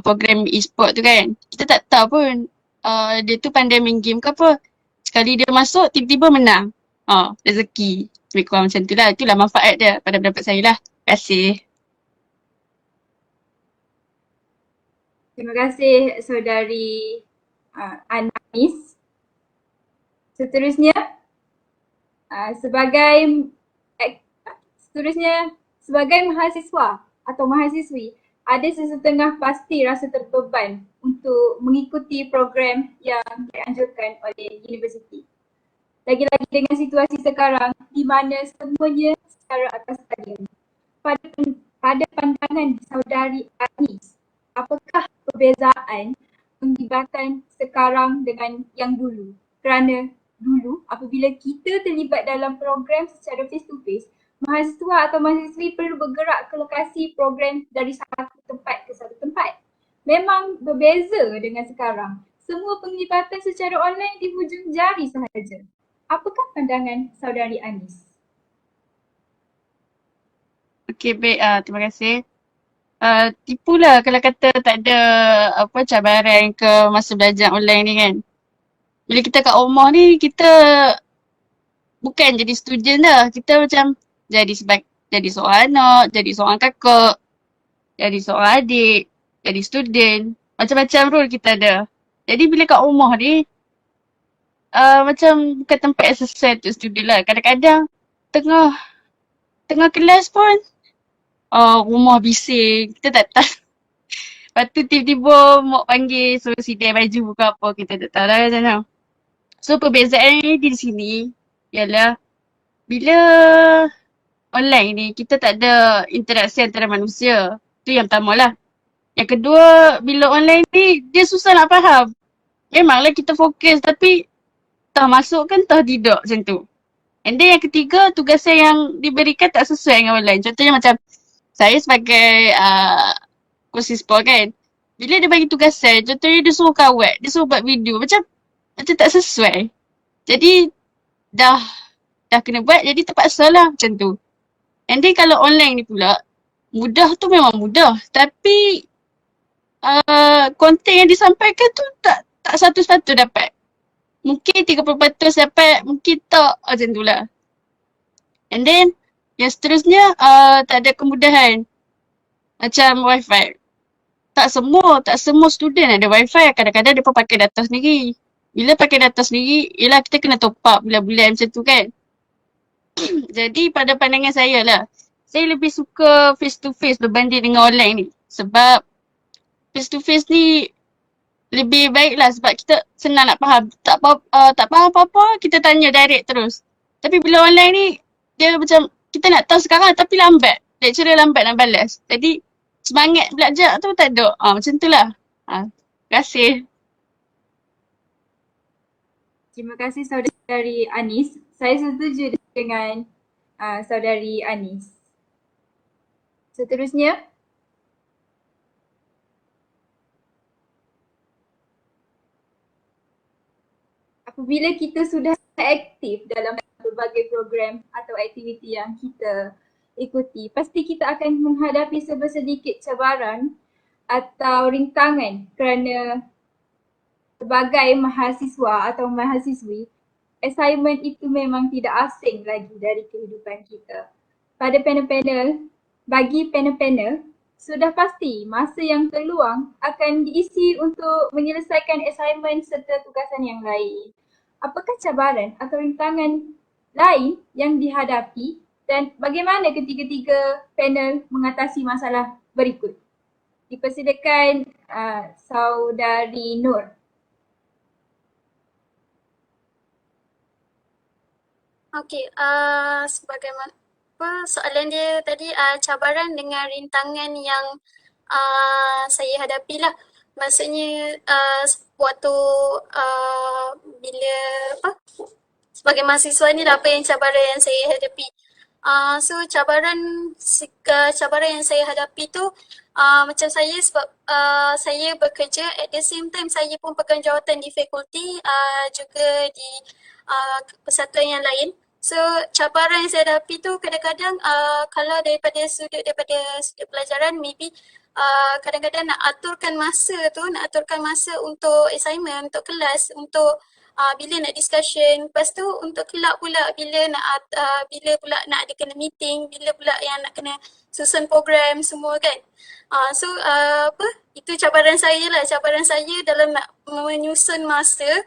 program e-sport tu kan, kita tak tahu pun dia tu pandai main game ke apa. Sekali dia masuk tiba-tiba menang. Rezeki. Lebih kurang macam tu lah. Itulah manfaat dia pada pendapat saya lah. Terima kasih. Terima kasih saudari Anis. Seterusnya sebagai mahasiswa atau mahasiswi, ada sesetengah pasti rasa terbeban untuk mengikuti program yang dianjurkan oleh universiti. Lagi-lagi dengan situasi sekarang di mana semuanya secara atas talian. Pada pandangan saudari Anis, apakah perbezaan penglibatan sekarang dengan yang dulu? Kerana dulu apabila kita terlibat dalam program secara face to face, mahasiswa atau mahasiswi perlu bergerak ke lokasi program dari satu tempat ke satu tempat. Memang berbeza dengan sekarang. Semua penglibatan secara online di hujung jari sahaja. Apakah pandangan saudari Anis? Okey, baik. Terima kasih. Tipulah kalau kata tak ada cabaran ke masa belajar online ni kan. Bila kita kat rumah ni, kita bukan jadi student dah. Kita macam jadi seorang anak, jadi seorang kakak, jadi seorang adik, jadi student. Macam-macam role kita ada. Jadi bila kat rumah ni, macam bukan tempat yang sesuai untuk student lah. Kadang-kadang tengah kelas pun rumah bising, kita tak tahu. Lepas tu tiba-tiba mak panggil suruh sidai baju ke apa, kita tak tahu lah macam mana. So perbezaan di sini ialah bila online ni kita tak ada interaksi antara manusia. Tu yang pertama lah. Yang kedua, bila online ni dia susah nak faham. Memanglah kita fokus tapi entah masuk kan entah tidak macam tu. And then yang ketiga, tugasan yang diberikan tak sesuai dengan online. Contohnya macam saya sebagai kosispa kan. Bila dia bagi tugasan, contohnya dia suruh kawat, dia suruh buat video. Macam tak sesuai. Jadi dah kena buat jadi terpaksa lah macam tu. And then kalau online ni pula, mudah tu memang mudah. Tapi konten yang disampaikan tu tak 100% dapat. Mungkin 30% dapat, mungkin tak macam tu lah. And then yang seterusnya tak ada kemudahan. Macam wifi. Tak semua student ada wifi. Kadang-kadang dia pun pakai data sendiri. Bila pakai data sendiri, yelah kita kena top up bulan-bulan macam tu kan. Jadi pada pandangan saya lah, saya lebih suka face to face berbanding dengan online ni. Sebab face to face ni lebih baik lah sebab kita senang nak faham. Tak faham apa-apa, kita tanya direct terus. Tapi bila online ni, dia macam kita nak tahu sekarang tapi lambat. Lecturer lambat nak balas. Jadi semangat belajar tu tak ada. Macam tu lah. Terima kasih. Terima kasih saudari Anis. Saya setuju dengan saudari Anis. Seterusnya, apabila kita sudah aktif dalam berbagai program atau aktiviti yang kita ikuti, pasti kita akan menghadapi sedikit cabaran atau rintangan kerana sebagai mahasiswa atau mahasiswi, assignment itu memang tidak asing lagi dari kehidupan kita. Pada bagi panel-panel, sudah pasti masa yang terluang akan diisi untuk menyelesaikan assignment serta tugasan yang lain. Apakah cabaran atau rintangan lain yang dihadapi dan bagaimana ketiga-tiga panel mengatasi masalah berikut? Dipersilakan saudari Nur. Okey, sebagaimana soalan dia tadi, cabaran dengan rintangan yang saya hadapi lah. Maksudnya waktu bila sebagai mahasiswa ni lah apa yang cabaran yang saya hadapi. So cabaran yang saya hadapi tu macam saya sebab saya bekerja at the same time saya pun pegang jawatan di fakulti juga di persatuan yang lain. So cabaran yang saya hadapi tu kadang-kadang kalau daripada sudut pelajaran maybe kadang-kadang nak aturkan masa untuk assignment, untuk kelas, untuk bila nak discussion, lepas tu untuk kelab pula bila pula nak ada kena meeting, bila pula yang nak kena susun program semua kan. So itu cabaran saya dalam nak menyusun masa,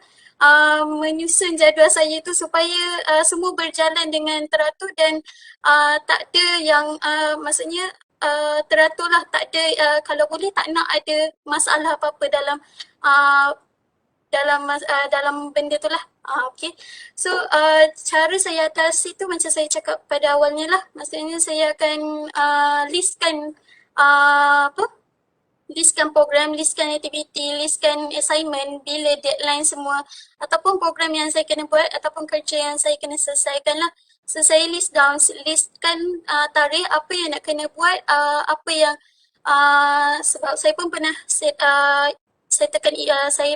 menyusun jadual saya tu supaya semua berjalan dengan teratur dan tak ada yang maksudnya teratur lah, tak ada kalau boleh tak nak ada masalah apa-apa dalam benda tu lah. Okay. So cara saya atasi tu macam saya cakap pada awalnya lah, maksudnya saya akan listkan listkan program, listkan aktiviti, listkan assignment bila deadline semua ataupun program yang saya kena buat ataupun kerja yang saya kena selesaikan lah. So saya listkan tarikh apa yang nak kena buat, apa yang sebab saya pun pernah saya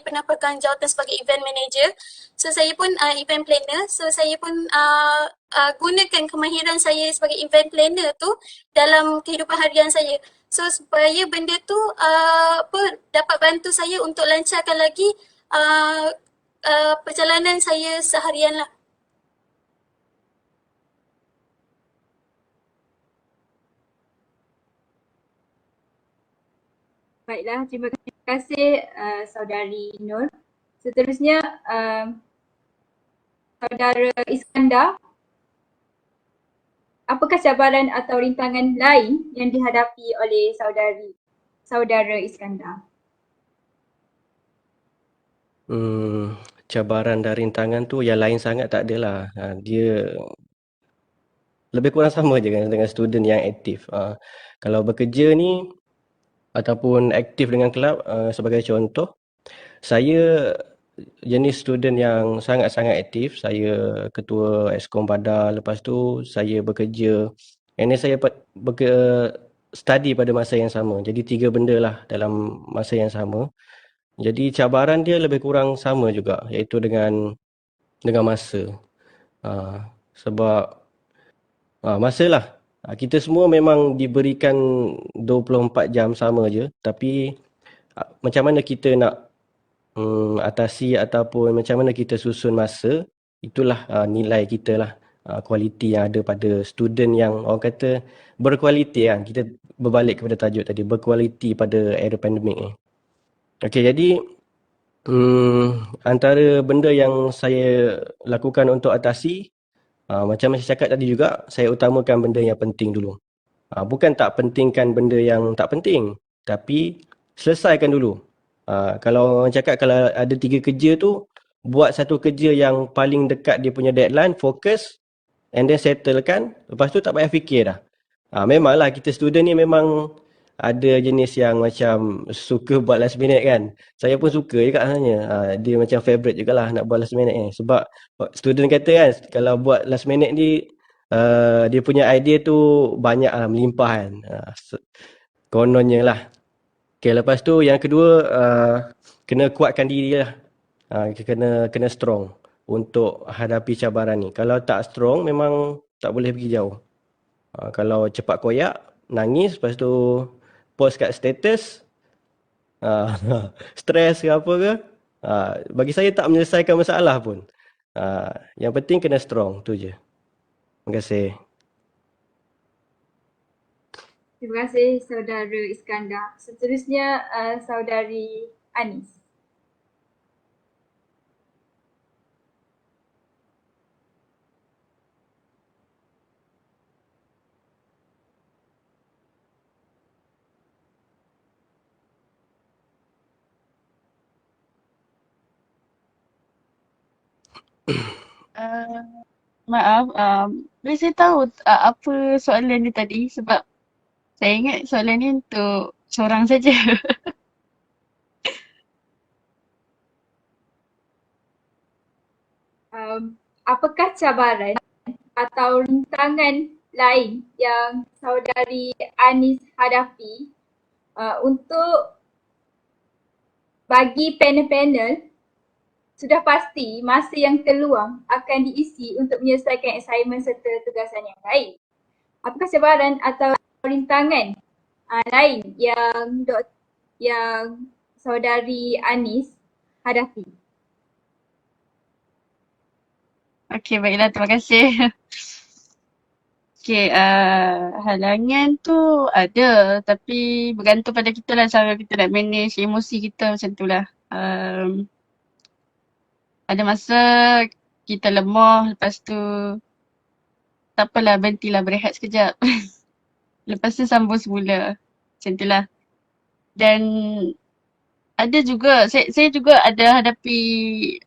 pernah pegang jawatan sebagai event manager. So saya pun event planner. So saya pun gunakan kemahiran saya sebagai event planner tu dalam kehidupan harian saya. So supaya benda tu dapat bantu saya untuk lancarkan lagi perjalanan saya seharian lah. Baiklah, terima kasih saudari Nur. Seterusnya saudara Iskandar. Apakah cabaran atau rintangan lain yang dihadapi oleh saudara Iskandar? Cabaran dan rintangan tu yang lain sangat tak adalah. Dia lebih kurang sama je dengan student yang aktif. Kalau bekerja ni, ataupun aktif dengan kelab. Sebagai contoh, saya jenis student yang sangat-sangat aktif. Saya ketua Exkom Badar, lepas tu saya bekerja, and then saya study pada masa yang sama. Jadi 3 benda lah dalam masa yang sama. Jadi cabaran dia lebih kurang sama juga, iaitu dengan masa. Sebab masa lah. Kita semua memang diberikan 24 jam sama je, tapi macam mana kita nak atasi ataupun macam mana kita susun masa, itulah nilai kita lah. Kualiti yang ada pada student yang orang kata berkualiti kan. Kita berbalik kepada tajuk tadi, berkualiti pada era pandemik ni. Okey, jadi antara benda yang saya lakukan untuk atasi, macam saya cakap tadi juga, saya utamakan benda yang penting dulu. Bukan tak pentingkan benda yang tak penting, tapi selesaikan dulu. Kalau orang cakap kalau ada 3 kerja tu, buat satu kerja yang paling dekat dia punya deadline, fokus, and then settlekan, lepas tu tak payah fikir dah. Memanglah kita student ni memang ada jenis yang macam suka buat last minute kan. Saya pun suka juga sebenarnya. Dia macam favourite jugalah nak buat last minute ni. Sebab student kata kan, kalau buat last minute ni, dia punya idea tu banyak lah, melimpah kan. Kononnya lah. Okay, lepas tu yang kedua, kena kuatkan diri lah. Kena strong untuk hadapi cabaran ni. Kalau tak strong, memang tak boleh pergi jauh. Kalau cepat koyak, nangis, lepas tu post kat status, stres ke apa ke, bagi saya tak menyelesaikan masalah pun. Yang penting kena strong, tu je. Terima kasih. Terima kasih Saudara Iskandar. Seterusnya Saudari Anis. Maaf, boleh saya tahu apa soalan ni tadi? Sebab saya ingat soalan ni untuk seorang saja. Apakah cabaran atau rintangan lain yang Saudari Anis hadapi untuk bagi panel-panel sudah pasti masa yang terluang akan diisi untuk menyelesaikan assignment serta tugasan yang lain. Apakah cabaran atau rintangan lain yang Saudari Anis hadapi? Okey, baiklah, terima kasih. Okey, halangan tu ada, tapi bergantung pada kita lah cara kita nak manage emosi kita macam tu lah. Ada masa kita lemah, lepas tu tak apalah, berhentilah, berehat sekejap. Lepas tu sambung semula. Macam tu lah. Dan ada juga, saya juga ada hadapi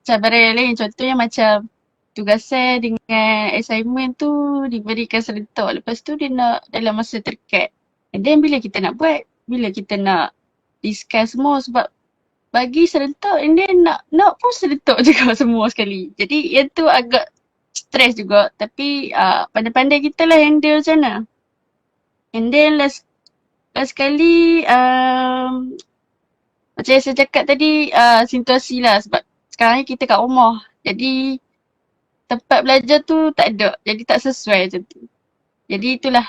cabaran yang lain. Contohnya macam tugasan dengan assignment tu diberikan serentak. Lepas tu dia nak dalam masa terdekat. And then bila kita nak buat, bila kita nak discuss semua, sebab bagi serentak and then nak pun serentak juga semua sekali. Jadi yang tu agak stres juga. Tapi pandai-pandai kita lah handle macam mana. And then last kali macam yang saya cakap tadi, situasi lah sebab sekarang ni kita kat rumah. Jadi tempat belajar tu tak ada. Jadi tak sesuai macam tu. Jadi itulah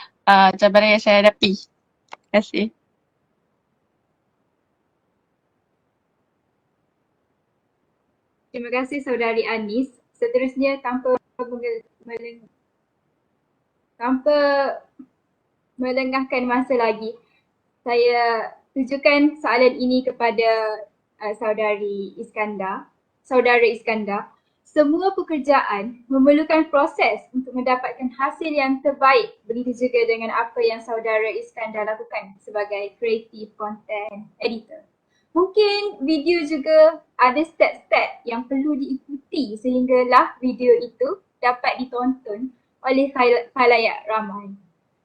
cabaran yang saya hadapi. Terima kasih. Terima kasih Saudari Anis. Seterusnya tanpa melengahkan masa lagi, saya tujukan soalan ini kepada Saudara Iskandar. Semua pekerjaan memerlukan proses untuk mendapatkan hasil yang terbaik, begitu juga dengan apa yang Saudara Iskandar lakukan sebagai creative content editor. Mungkin video juga ada step-step yang perlu diikuti sehinggalah video itu dapat ditonton oleh khalayak ramai.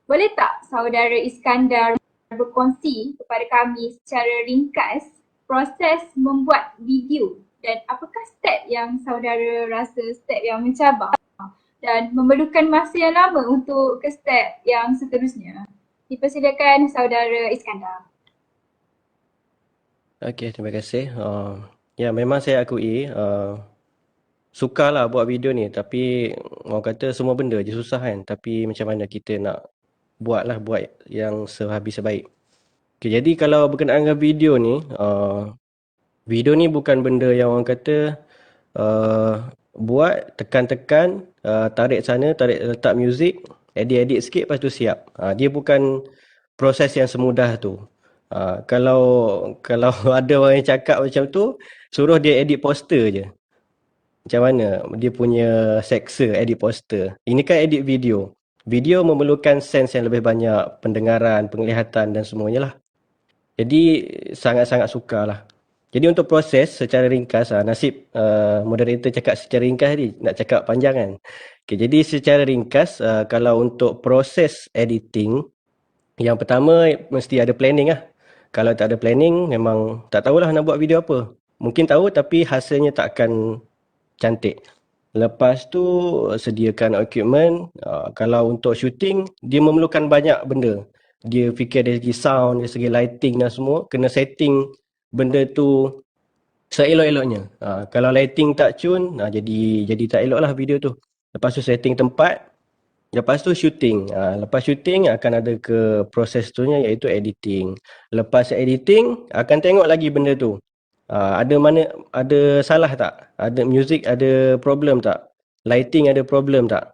Boleh tak Saudara Iskandar berkongsi kepada kami secara ringkas proses membuat video dan apakah step yang saudara rasa step yang mencabar dan memerlukan masa yang lama untuk ke step yang seterusnya. Dipersilakan saudara Iskandar. Okey, terima kasih. Ya, memang saya akui sukarlah buat video ni, tapi orang kata semua benda je susah kan. Tapi macam mana kita nak buat yang sehabis sebaik. Okay, jadi kalau berkenaan dengan video ni bukan benda yang orang kata buat, tekan-tekan, tarik sana, tarik letak muzik, edit-edit sikit lepas tu siap. Dia bukan proses yang semudah tu. Kalau ada orang yang cakap macam tu, suruh dia edit poster je. Macam mana dia punya seksa edit poster. Ini kan edit video. Video memerlukan sense yang lebih banyak, pendengaran, penglihatan dan semuanya lah. Jadi sangat-sangat sukar lah. Jadi untuk proses secara ringkas, nasib moderator cakap secara ringkas tadi, nak cakap panjang kan. Okay, jadi secara ringkas, kalau untuk proses editing, yang pertama mesti ada planning lah. Kalau tak ada planning, memang tak tahulah nak buat video apa. Mungkin tahu tapi hasilnya tak akan cantik. Lepas tu sediakan equipment. Kalau untuk shooting, dia memerlukan banyak benda. Dia fikir dari segi sound, dari segi lighting dan semua. Kena setting benda tu seelok-eloknya. Kalau lighting tak tune, jadi tak elok lah video tu. Lepas tu setting tempat. Lepas tu shooting. Lepas shooting akan ada ke proses tu iaitu editing. Lepas editing akan tengok lagi benda tu. Ada salah tak? Ada music ada problem tak? Lighting ada problem tak?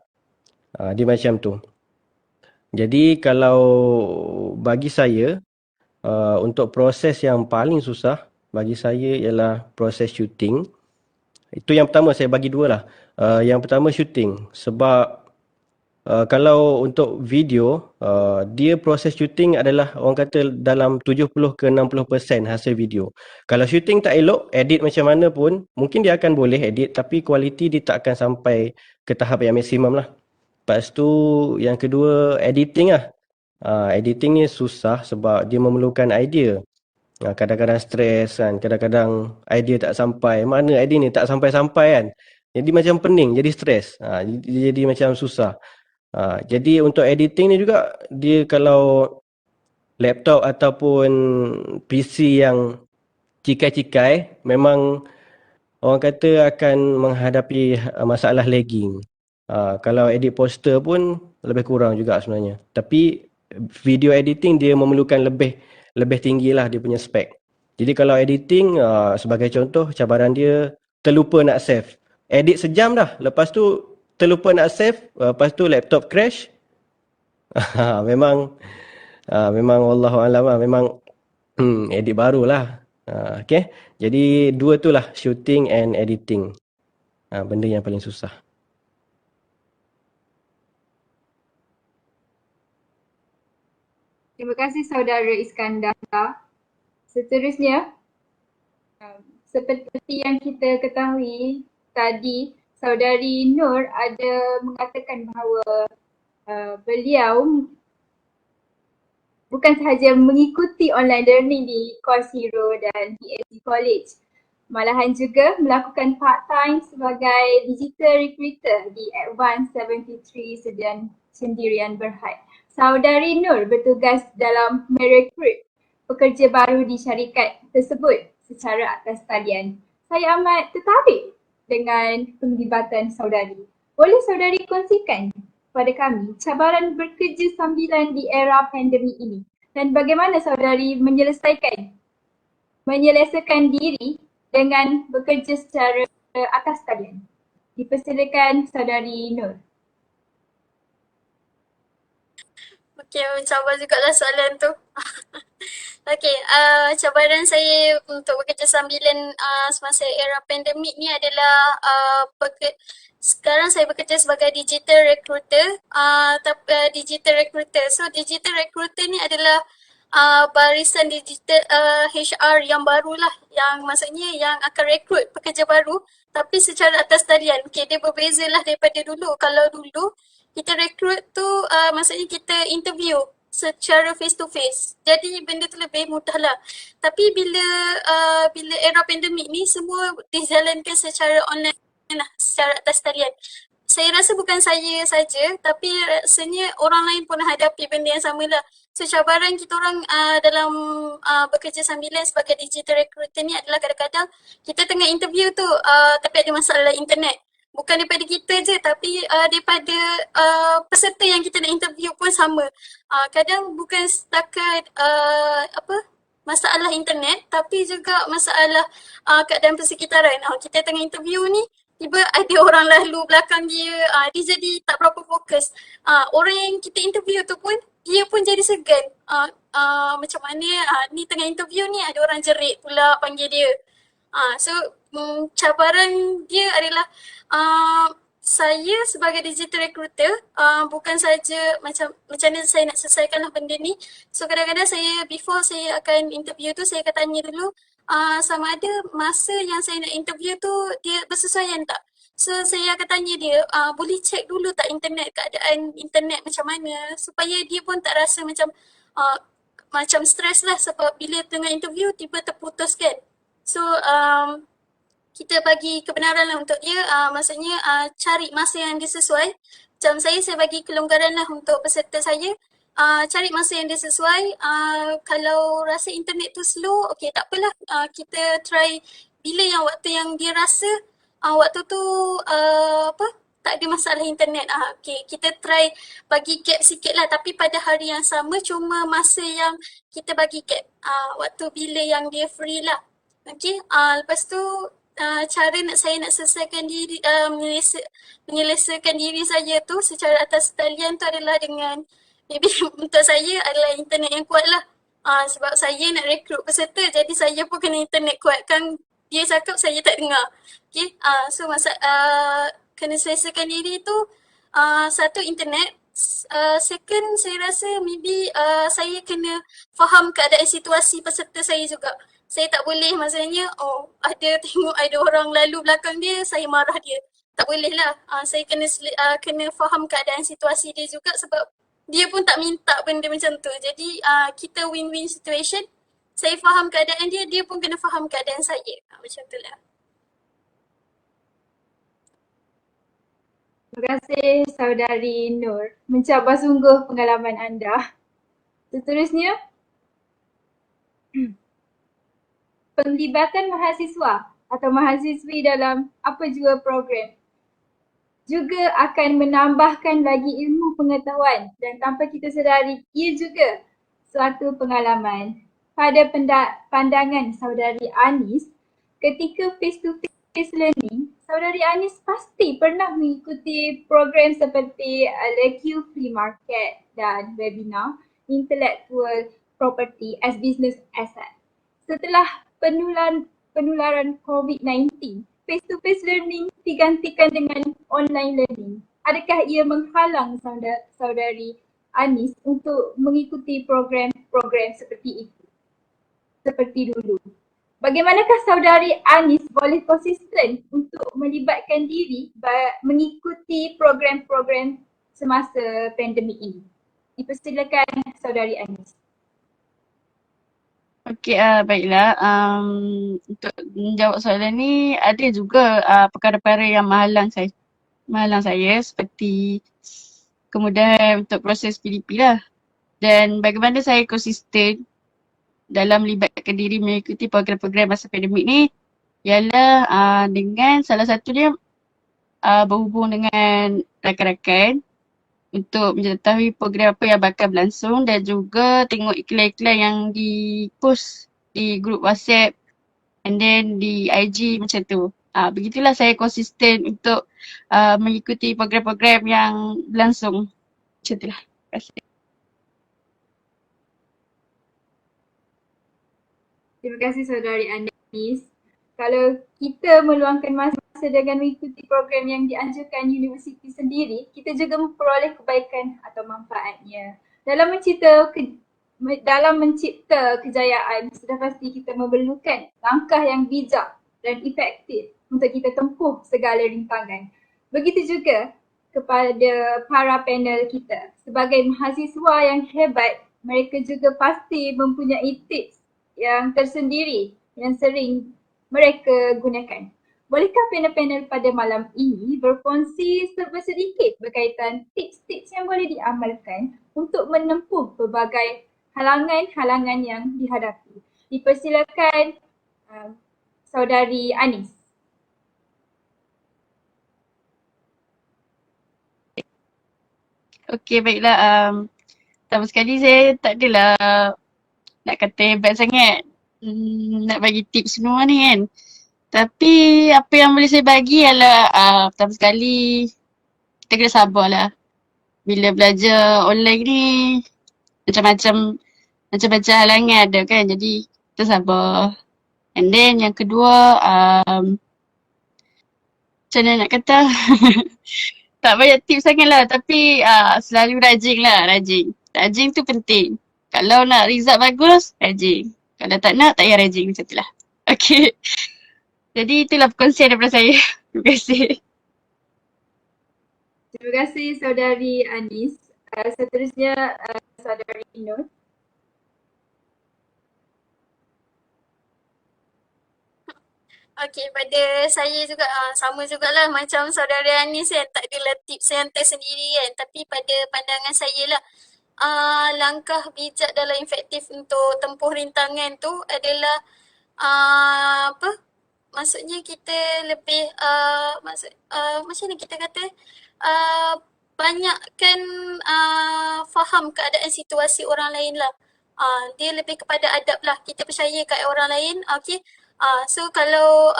Dia macam tu. Jadi kalau bagi saya untuk proses yang paling susah bagi saya ialah proses shooting. Itu yang pertama, saya bagi dua lah. Yang pertama shooting. Sebab kalau untuk video, dia proses shooting adalah orang kata dalam 70 ke 60% hasil video. Kalau shooting tak elok, edit macam mana pun, mungkin dia akan boleh edit tapi kualiti dia tak akan sampai ke tahap yang maksimum lah. Lepas tu yang kedua editing lah. Editing ni susah sebab dia memerlukan idea. Kadang-kadang stres kan, kadang-kadang idea tak sampai. Mana idea ni tak sampai-sampai kan. Jadi macam pening, jadi stres. Jadi macam susah. Jadi untuk editing ni juga, dia kalau laptop ataupun PC yang cikai-cikai, memang orang kata akan menghadapi masalah lagging. Kalau edit poster pun lebih kurang juga sebenarnya. Tapi video editing dia memerlukan lebih tinggi lah dia punya spek. Jadi kalau editing, sebagai contoh, cabaran dia terlupa nak save. Edit sejam dah, lepas tu terlupa nak save, lepas tu laptop crash. memang wallahualam lah, memang edit barulah. Okay, jadi dua tu lah, shooting and editing. Benda yang paling susah. Terima kasih saudara Iskandar. Seterusnya, seperti yang kita ketahui tadi, saudari Nur ada mengatakan bahawa beliau bukan sahaja mengikuti online learning di Course Hero dan DSE College, malahan juga melakukan part-time sebagai digital recruiter di Advanced 73 Sendirian Berhad. Saudari Nur bertugas dalam merekrut pekerja baru di syarikat tersebut secara atas talian. Saya amat tertarik dengan penglibatan saudari. Boleh saudari kongsikan kepada kami cabaran bekerja sambilan di era pandemik ini dan bagaimana saudari menyelesaikan diri dengan bekerja secara atas talian. Dipersilakan saudari Nur. Okey, mencabar jugalah soalan tu. Okey, cabaran saya untuk bekerja sambilan semasa era pandemik ni adalah sekarang saya bekerja sebagai digital recruiter. Digital recruiter. So digital recruiter ni adalah barisan digital HR yang barulah, yang maksudnya yang akan rekrut pekerja baru tapi secara atas talian. Okey, dia berbezalah daripada dulu. Kalau dulu kita rekrut tu maksudnya kita interview secara face to face. Jadi benda tu lebih mudah lah. Tapi bila era pandemik ni semua dijalankan secara online lah, secara atas talian. Saya rasa bukan saya saja tapi rasanya orang lain pun hadapi benda yang sama lah. So cabaran kita orang dalam bekerja sambilan sebagai digital recruiter ni adalah kadang-kadang kita tengah interview tu tapi ada masalah internet. Bukan daripada kita je tapi daripada peserta yang kita nak interview pun sama. Kadang bukan setakat masalah internet tapi juga masalah keadaan persekitaran. Kita tengah interview ni tiba ada orang lalu belakang dia, dia jadi tak berapa fokus. Orang yang kita interview tu pun dia pun jadi segan. Macam mana ni tengah interview ni ada orang jerit pula panggil dia. So cabaran dia adalah saya sebagai digital recruiter bukan saja macam mana saya nak selesaikanlah benda ni. So kadang-kadang saya before saya akan interview tu saya akan tanya dulu sama ada masa yang saya nak interview tu dia bersesuaian tak. So saya akan tanya dia boleh check dulu tak internet, keadaan internet macam mana supaya dia pun tak rasa macam stres lah sebab bila tengah interview tiba terputus kan. So kita bagi kebenaran lah untuk dia, maksudnya cari masa yang dia sesuai. Macam saya bagi kelonggaran lah untuk peserta saya. Cari masa yang dia sesuai. Kalau rasa internet tu slow, okay tak apalah. Kita try bila yang waktu yang dia rasa waktu tu tak ada masalah internet. Okay, kita try bagi gap sikit lah tapi pada hari yang sama cuma masa yang kita bagi gap. Waktu bila yang dia free lah. Okay, lepas tu cara saya nak selesaikan diri, menyelesaikan diri saya tu secara atas talian tu adalah dengan maybe untuk saya adalah internet yang kuat lah. Sebab saya nak rekrut peserta jadi saya pun kena internet kuat kan dia cakap saya tak dengar. Okay, so kena selesaikan diri tu satu internet. Second saya rasa maybe saya kena faham keadaan situasi peserta saya juga. Saya tak boleh maksudnya tengok ada orang lalu belakang dia saya marah dia. Tak boleh lah. Saya kena faham keadaan situasi dia juga sebab dia pun tak minta benda macam tu. Jadi kita win-win situation. Saya faham keadaan dia, dia pun kena faham keadaan saya. Macam tu lah. Terima kasih Saudari Nur. Mencabar sungguh pengalaman anda. Seterusnya, penglibatan mahasiswa atau mahasiswi dalam apa jua program juga akan menambahkan lagi ilmu pengetahuan dan tanpa kita sedari ia juga suatu pengalaman. Pada pandangan Saudari Anis, ketika face-to-face learning, Saudari Anis pasti pernah mengikuti program seperti LQ Free Market dan webinar Intellectual Property as Business Asset. Setelah penularan COVID-19, face-to-face learning digantikan dengan online learning. Adakah ia menghalang Saudari Anis untuk mengikuti program-program seperti itu? Seperti dulu. Bagaimanakah Saudari Anis boleh konsisten untuk melibatkan diri mengikuti program-program semasa pandemik ini? Dipersilakan Saudari Anis. Okey, baiklah. Untuk menjawab soalan ni, ada juga perkara-perkara yang menghalang saya seperti kemudahan untuk proses PDP lah. Dan bagaimana saya konsisten dalam melibatkan diri mengikuti program-program masa pandemik ni ialah dengan salah satunya berhubung dengan rakan-rakan untuk mengetahui program apa yang bakal berlangsung dan juga tengok iklan-iklan yang di-post di grup WhatsApp and then di IG macam tu. Begitulah saya konsisten untuk mengikuti program-program yang berlangsung. Macam itulah. Terima kasih. Terima kasih Saudari Anis. Kalau kita meluangkan masa dengan mengikuti program yang dianjurkan universiti sendiri, kita juga memperoleh kebaikan atau manfaatnya. Dalam mencipta kejayaan, sudah pasti kita memerlukan langkah yang bijak dan efektif untuk kita tempuh segala rintangan. Begitu juga kepada para panel kita. Sebagai mahasiswa yang hebat, mereka juga pasti mempunyai tips yang tersendiri yang sering mereka gunakan. Bolehkah panel-panel pada malam ini berkongsi sedikit berkaitan tips-tips yang boleh diamalkan untuk menempuh pelbagai halangan-halangan yang dihadapi? Dipersilakan Saudari Anis. Okey, baiklah. Pertama sekali saya tak adalah nak kata hebat sangat. Nak bagi tips semua ni kan. Tapi apa yang boleh saya bagi adalah pertama sekali kita kena sabarlah. Bila belajar online ni macam-macam halangan ada kan. Jadi kita sabar. And then yang kedua macam mana nak kata tak banyak tips sangat lah tapi selalu rajin lah, rajin. Rajin tu penting. Kalau nak result bagus, rajin. Kalau tak nak, tak payah rajin macam tu lah. Okay. Jadi itulah perkongsian daripada saya. Terima kasih. Terima kasih Saudari Anis. Seterusnya Saudari Nur. Okey, pada saya juga sama jugalah macam saudara Anis kan, tak adalah tips yang tersendiri kan, tapi pada pandangan saya lah langkah bijak dalam efektif untuk tempuh rintangan tu adalah maksudnya kita lebih macam mana kita kata banyakkan faham keadaan situasi orang lain lah. Dia lebih kepada adab lah, kita percaya kat orang lain. Okay. So kalau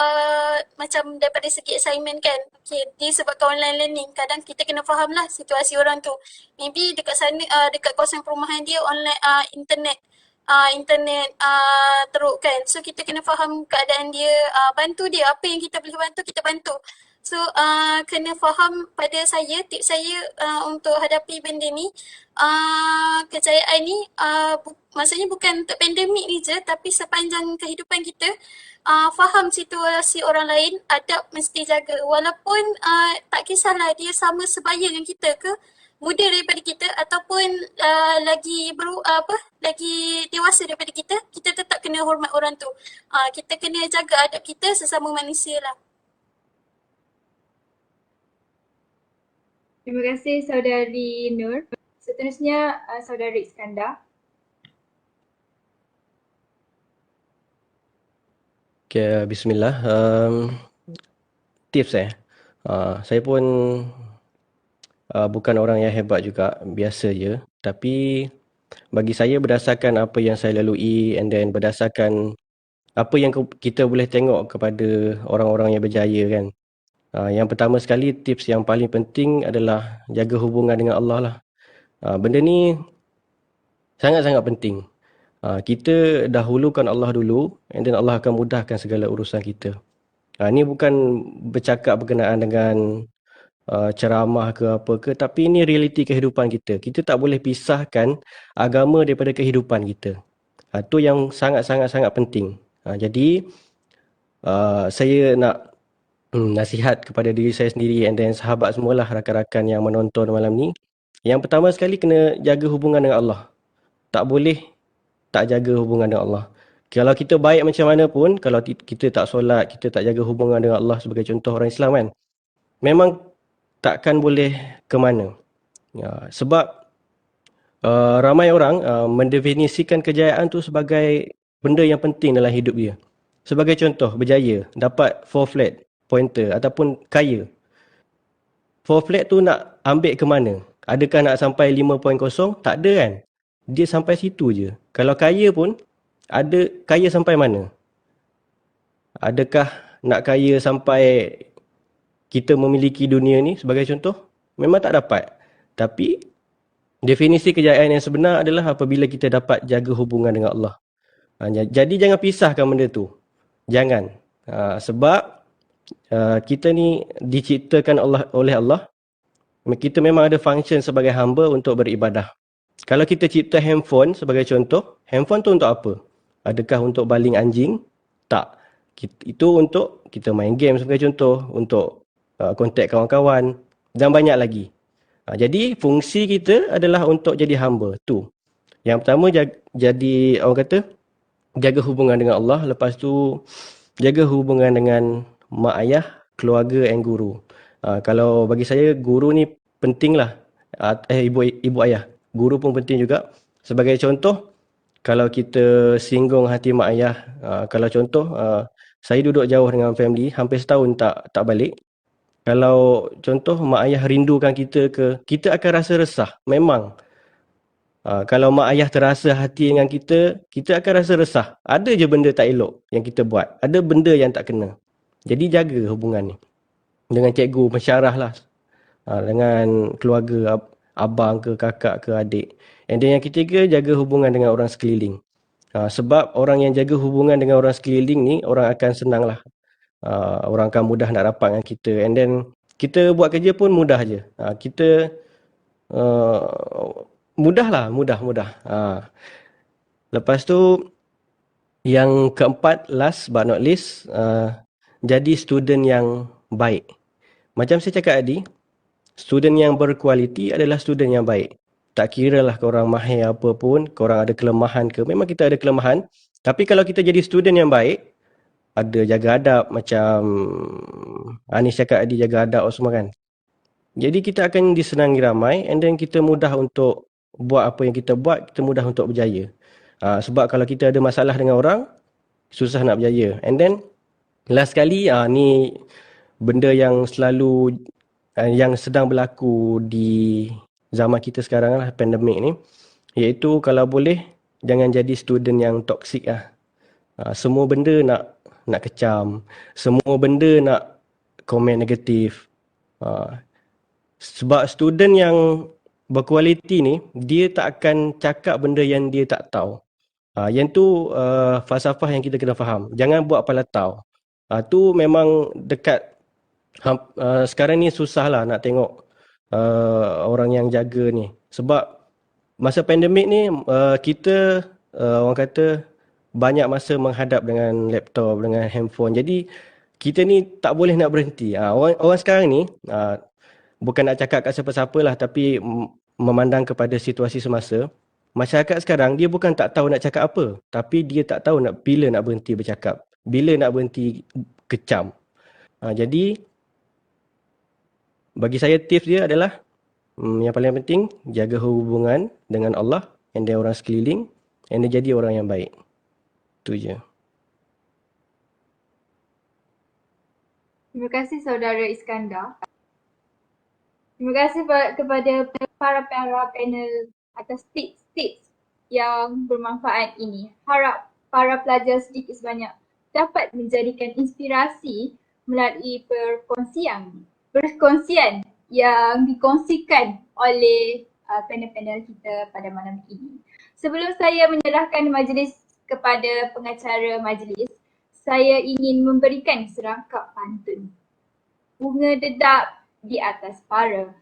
macam daripada segi assignment kan, okay, disebabkan online learning, kadang kita kena faham lah situasi orang tu. Maybe dekat sana, dekat kawasan perumahan dia online internet teruk kan. So kita kena faham keadaan dia, bantu dia, apa yang kita boleh bantu, kita bantu. So kena faham, pada saya, tips saya untuk hadapi benda ni, kejayaan ni maksudnya bukan untuk pandemik ni je, tapi sepanjang kehidupan kita, faham situasi orang lain, adab mesti jaga. Walaupun tak kisahlah dia sama sebaya dengan kita ke, muda daripada kita ataupun lagi dewasa daripada kita, kita tetap kena hormat orang tu. Kita kena jaga adab kita sesama manusia lah. Terima kasih Saudari Nur. Seterusnya Saudari Iskandar. Okay, bismillah. Tips saya pun bukan orang yang hebat juga, biasa je. Tapi bagi saya berdasarkan apa yang saya lalui and then berdasarkan apa yang kita boleh tengok kepada orang-orang yang berjaya kan. Yang pertama sekali, tips yang paling penting adalah jaga hubungan dengan Allah lah. Benda ni sangat-sangat penting. Kita dahulukan Allah dulu and then Allah akan mudahkan segala urusan kita. Ini bukan bercakap berkenaan dengan ceramah ke apa ke, tapi ini realiti kehidupan kita. Kita tak boleh pisahkan agama daripada kehidupan kita. Itu yang sangat-sangat penting. Jadi saya nak nasihat kepada diri saya sendiri and then sahabat semualah, rakan-rakan yang menonton malam ni. Yang pertama sekali, kena jaga hubungan dengan Allah. Tak boleh tak jaga hubungan dengan Allah. Kalau kita baik macam mana pun, kalau kita tak solat, kita tak jaga hubungan dengan Allah sebagai contoh orang Islam kan, memang takkan boleh ke mana. Sebab ramai orang mendefinisikan kejayaan tu sebagai benda yang penting dalam hidup dia. Sebagai contoh, berjaya, dapat 4 flat pointer ataupun kaya. 4 flat tu nak ambil ke mana? Adakah nak sampai 5.0? Tak ada kan? Dia sampai situ je. Kalau kaya pun, ada kaya sampai mana? Adakah nak kaya sampai kita memiliki dunia ni sebagai contoh? Memang tak dapat. Tapi definisi kejayaan yang sebenar adalah apabila kita dapat jaga hubungan dengan Allah. Jadi jangan pisahkan benda tu. Jangan. Sebab kita ni diciptakan oleh Allah. Kita memang ada function sebagai hamba untuk beribadah. Kalau kita cipta handphone sebagai contoh, handphone tu untuk apa? Adakah untuk baling anjing? Tak. Itu untuk kita main game sebagai contoh, untuk kontak kawan-kawan. dan banyak lagi. Jadi fungsi kita adalah untuk jadi hamba tu. Yang pertama jadi orang kata jaga hubungan dengan Allah, lepas tu jaga hubungan dengan mak ayah, keluarga dan guru. Kalau bagi saya guru ni penting lah. Ibu ayah, guru pun penting juga. Sebagai contoh, kalau kita singgung hati mak ayah, kalau contoh saya duduk jauh dengan family hampir setahun tak balik. Kalau contoh mak ayah rindukan kita kita akan rasa resah. Memang. Kalau mak ayah terasa hati dengan kita, kita akan rasa resah. Ada je benda tak elok yang kita buat. Ada benda yang tak kena. Jadi jaga hubungan ni. Dengan cikgu, pensyarah lah. Dengan keluarga, abang ke, kakak ke, adik. And then yang ketiga, jaga hubungan dengan orang sekeliling. Sebab orang yang jaga hubungan dengan orang sekeliling ni, orang akan senang lah. Orang akan mudah nak rapat dengan kita. And then kita buat kerja pun mudah je. Kita mudah lah, mudah. Lepas tu yang keempat, last but not least, jadi student yang baik. Macam saya cakap tadi, student yang berkualiti adalah student yang baik. Tak kira lah korang mahir apa pun, korang ada kelemahan ke, memang kita ada kelemahan. Tapi kalau kita jadi student yang baik, ada jaga adab macam Anis cakap tadi, jaga adab semua kan. Jadi kita akan disenangi ramai and then kita mudah untuk buat apa yang kita buat, kita mudah untuk berjaya. Sebab kalau kita ada masalah dengan orang, susah nak berjaya. And then last sekali, ni benda yang selalu yang sedang berlaku di zaman kita sekarang lah, pandemik ni, iaitu kalau boleh jangan jadi student yang toksik lah. Semua benda nak kecam, semua benda nak komen negatif. Sebab student yang berkualiti ni, dia tak akan cakap benda yang dia tak tahu. Yang tu falsafah yang kita kena faham. Jangan buat pala tahu. Tu memang dekat sekarang ni susah lah nak tengok orang yang jaga ni. Sebab masa pandemik ni kita orang kata banyak masa menghadap dengan laptop, dengan handphone. Jadi kita ni tak boleh nak berhenti. Orang sekarang ni bukan nak cakap kat siapa-siapa lah, tapi memandang kepada situasi semasa, masyarakat sekarang dia bukan tak tahu nak cakap apa, tapi dia tak tahu bila nak berhenti bercakap, bila nak berhenti kecam. Jadi bagi saya tips dia adalah yang paling penting jaga hubungan dengan Allah and then orang sekeliling and then jadi orang yang baik. Itu je. Terima kasih Saudara Iskandar. Terima kasih kepada para panel atas tips-tips yang bermanfaat ini. Harap para pelajar sedikit sebanyak dapat menjadikan inspirasi melalui perkongsian yang dikongsikan oleh panel-panel kita pada malam ini. Sebelum saya menyerahkan majlis kepada pengacara majlis, saya ingin memberikan serangkap pantun. Bunga dedap di atas para,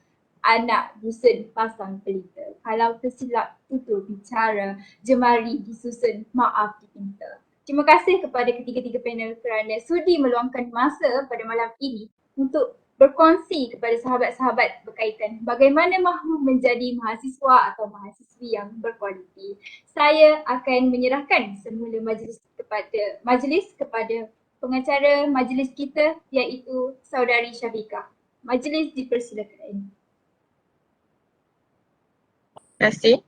anak dusun pasang pelita. Kalau tersilap tutur bicara, jemari disusun, maaf dipinta. Terima kasih kepada ketiga-tiga panel kerana sudi meluangkan masa pada malam ini untuk berkongsi kepada sahabat-sahabat berkaitan bagaimana mahu menjadi mahasiswa atau mahasiswi yang berkualiti. Saya akan menyerahkan semula majlis kepada pengacara majlis kita iaitu Saudari Syafiqah. Majlis dipersilakan. Terima kasih.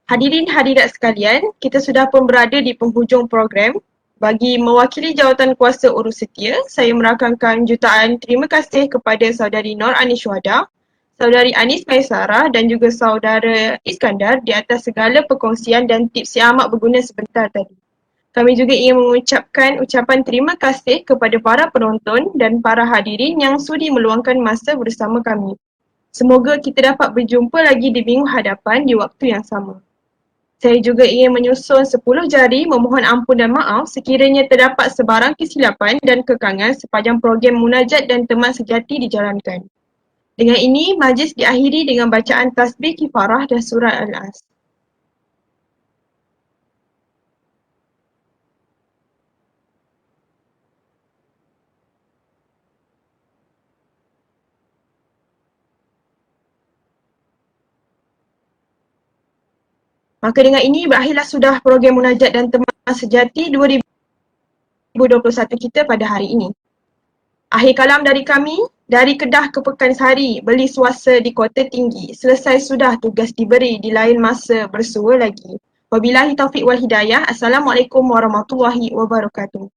Hadirin hadirat sekalian, kita sudah pun berada di penghujung program. Bagi mewakili jawatan kuasa urus setia, saya merakamkan jutaan terima kasih kepada Saudari Nur Anis Syuhada, Saudari Anis Maisarah dan juga Saudara Iskandar di atas segala perkongsian dan tips yang amat berguna sebentar tadi. Kami juga ingin mengucapkan ucapan terima kasih kepada para penonton dan para hadirin yang sudi meluangkan masa bersama kami. Semoga kita dapat berjumpa lagi di minggu hadapan di waktu yang sama. Saya juga ingin menyusun 10 jari memohon ampun dan maaf sekiranya terdapat sebarang kesilapan dan kekangan sepanjang program munajat dan teman sejati dijalankan. Dengan ini, majlis diakhiri dengan bacaan tasbih kifarah dan surat Al-As. Maka dengan ini berakhirlah sudah program Munajat dan Teman Sejati 2021 kita pada hari ini. Akhir kalam dari kami, dari Kedah ke Pekansari, beli suasa di Kota Tinggi. Selesai sudah tugas diberi, di lain masa bersua lagi. Wabillahi taufiq wal hidayah. Assalamualaikum warahmatullahi wabarakatuh.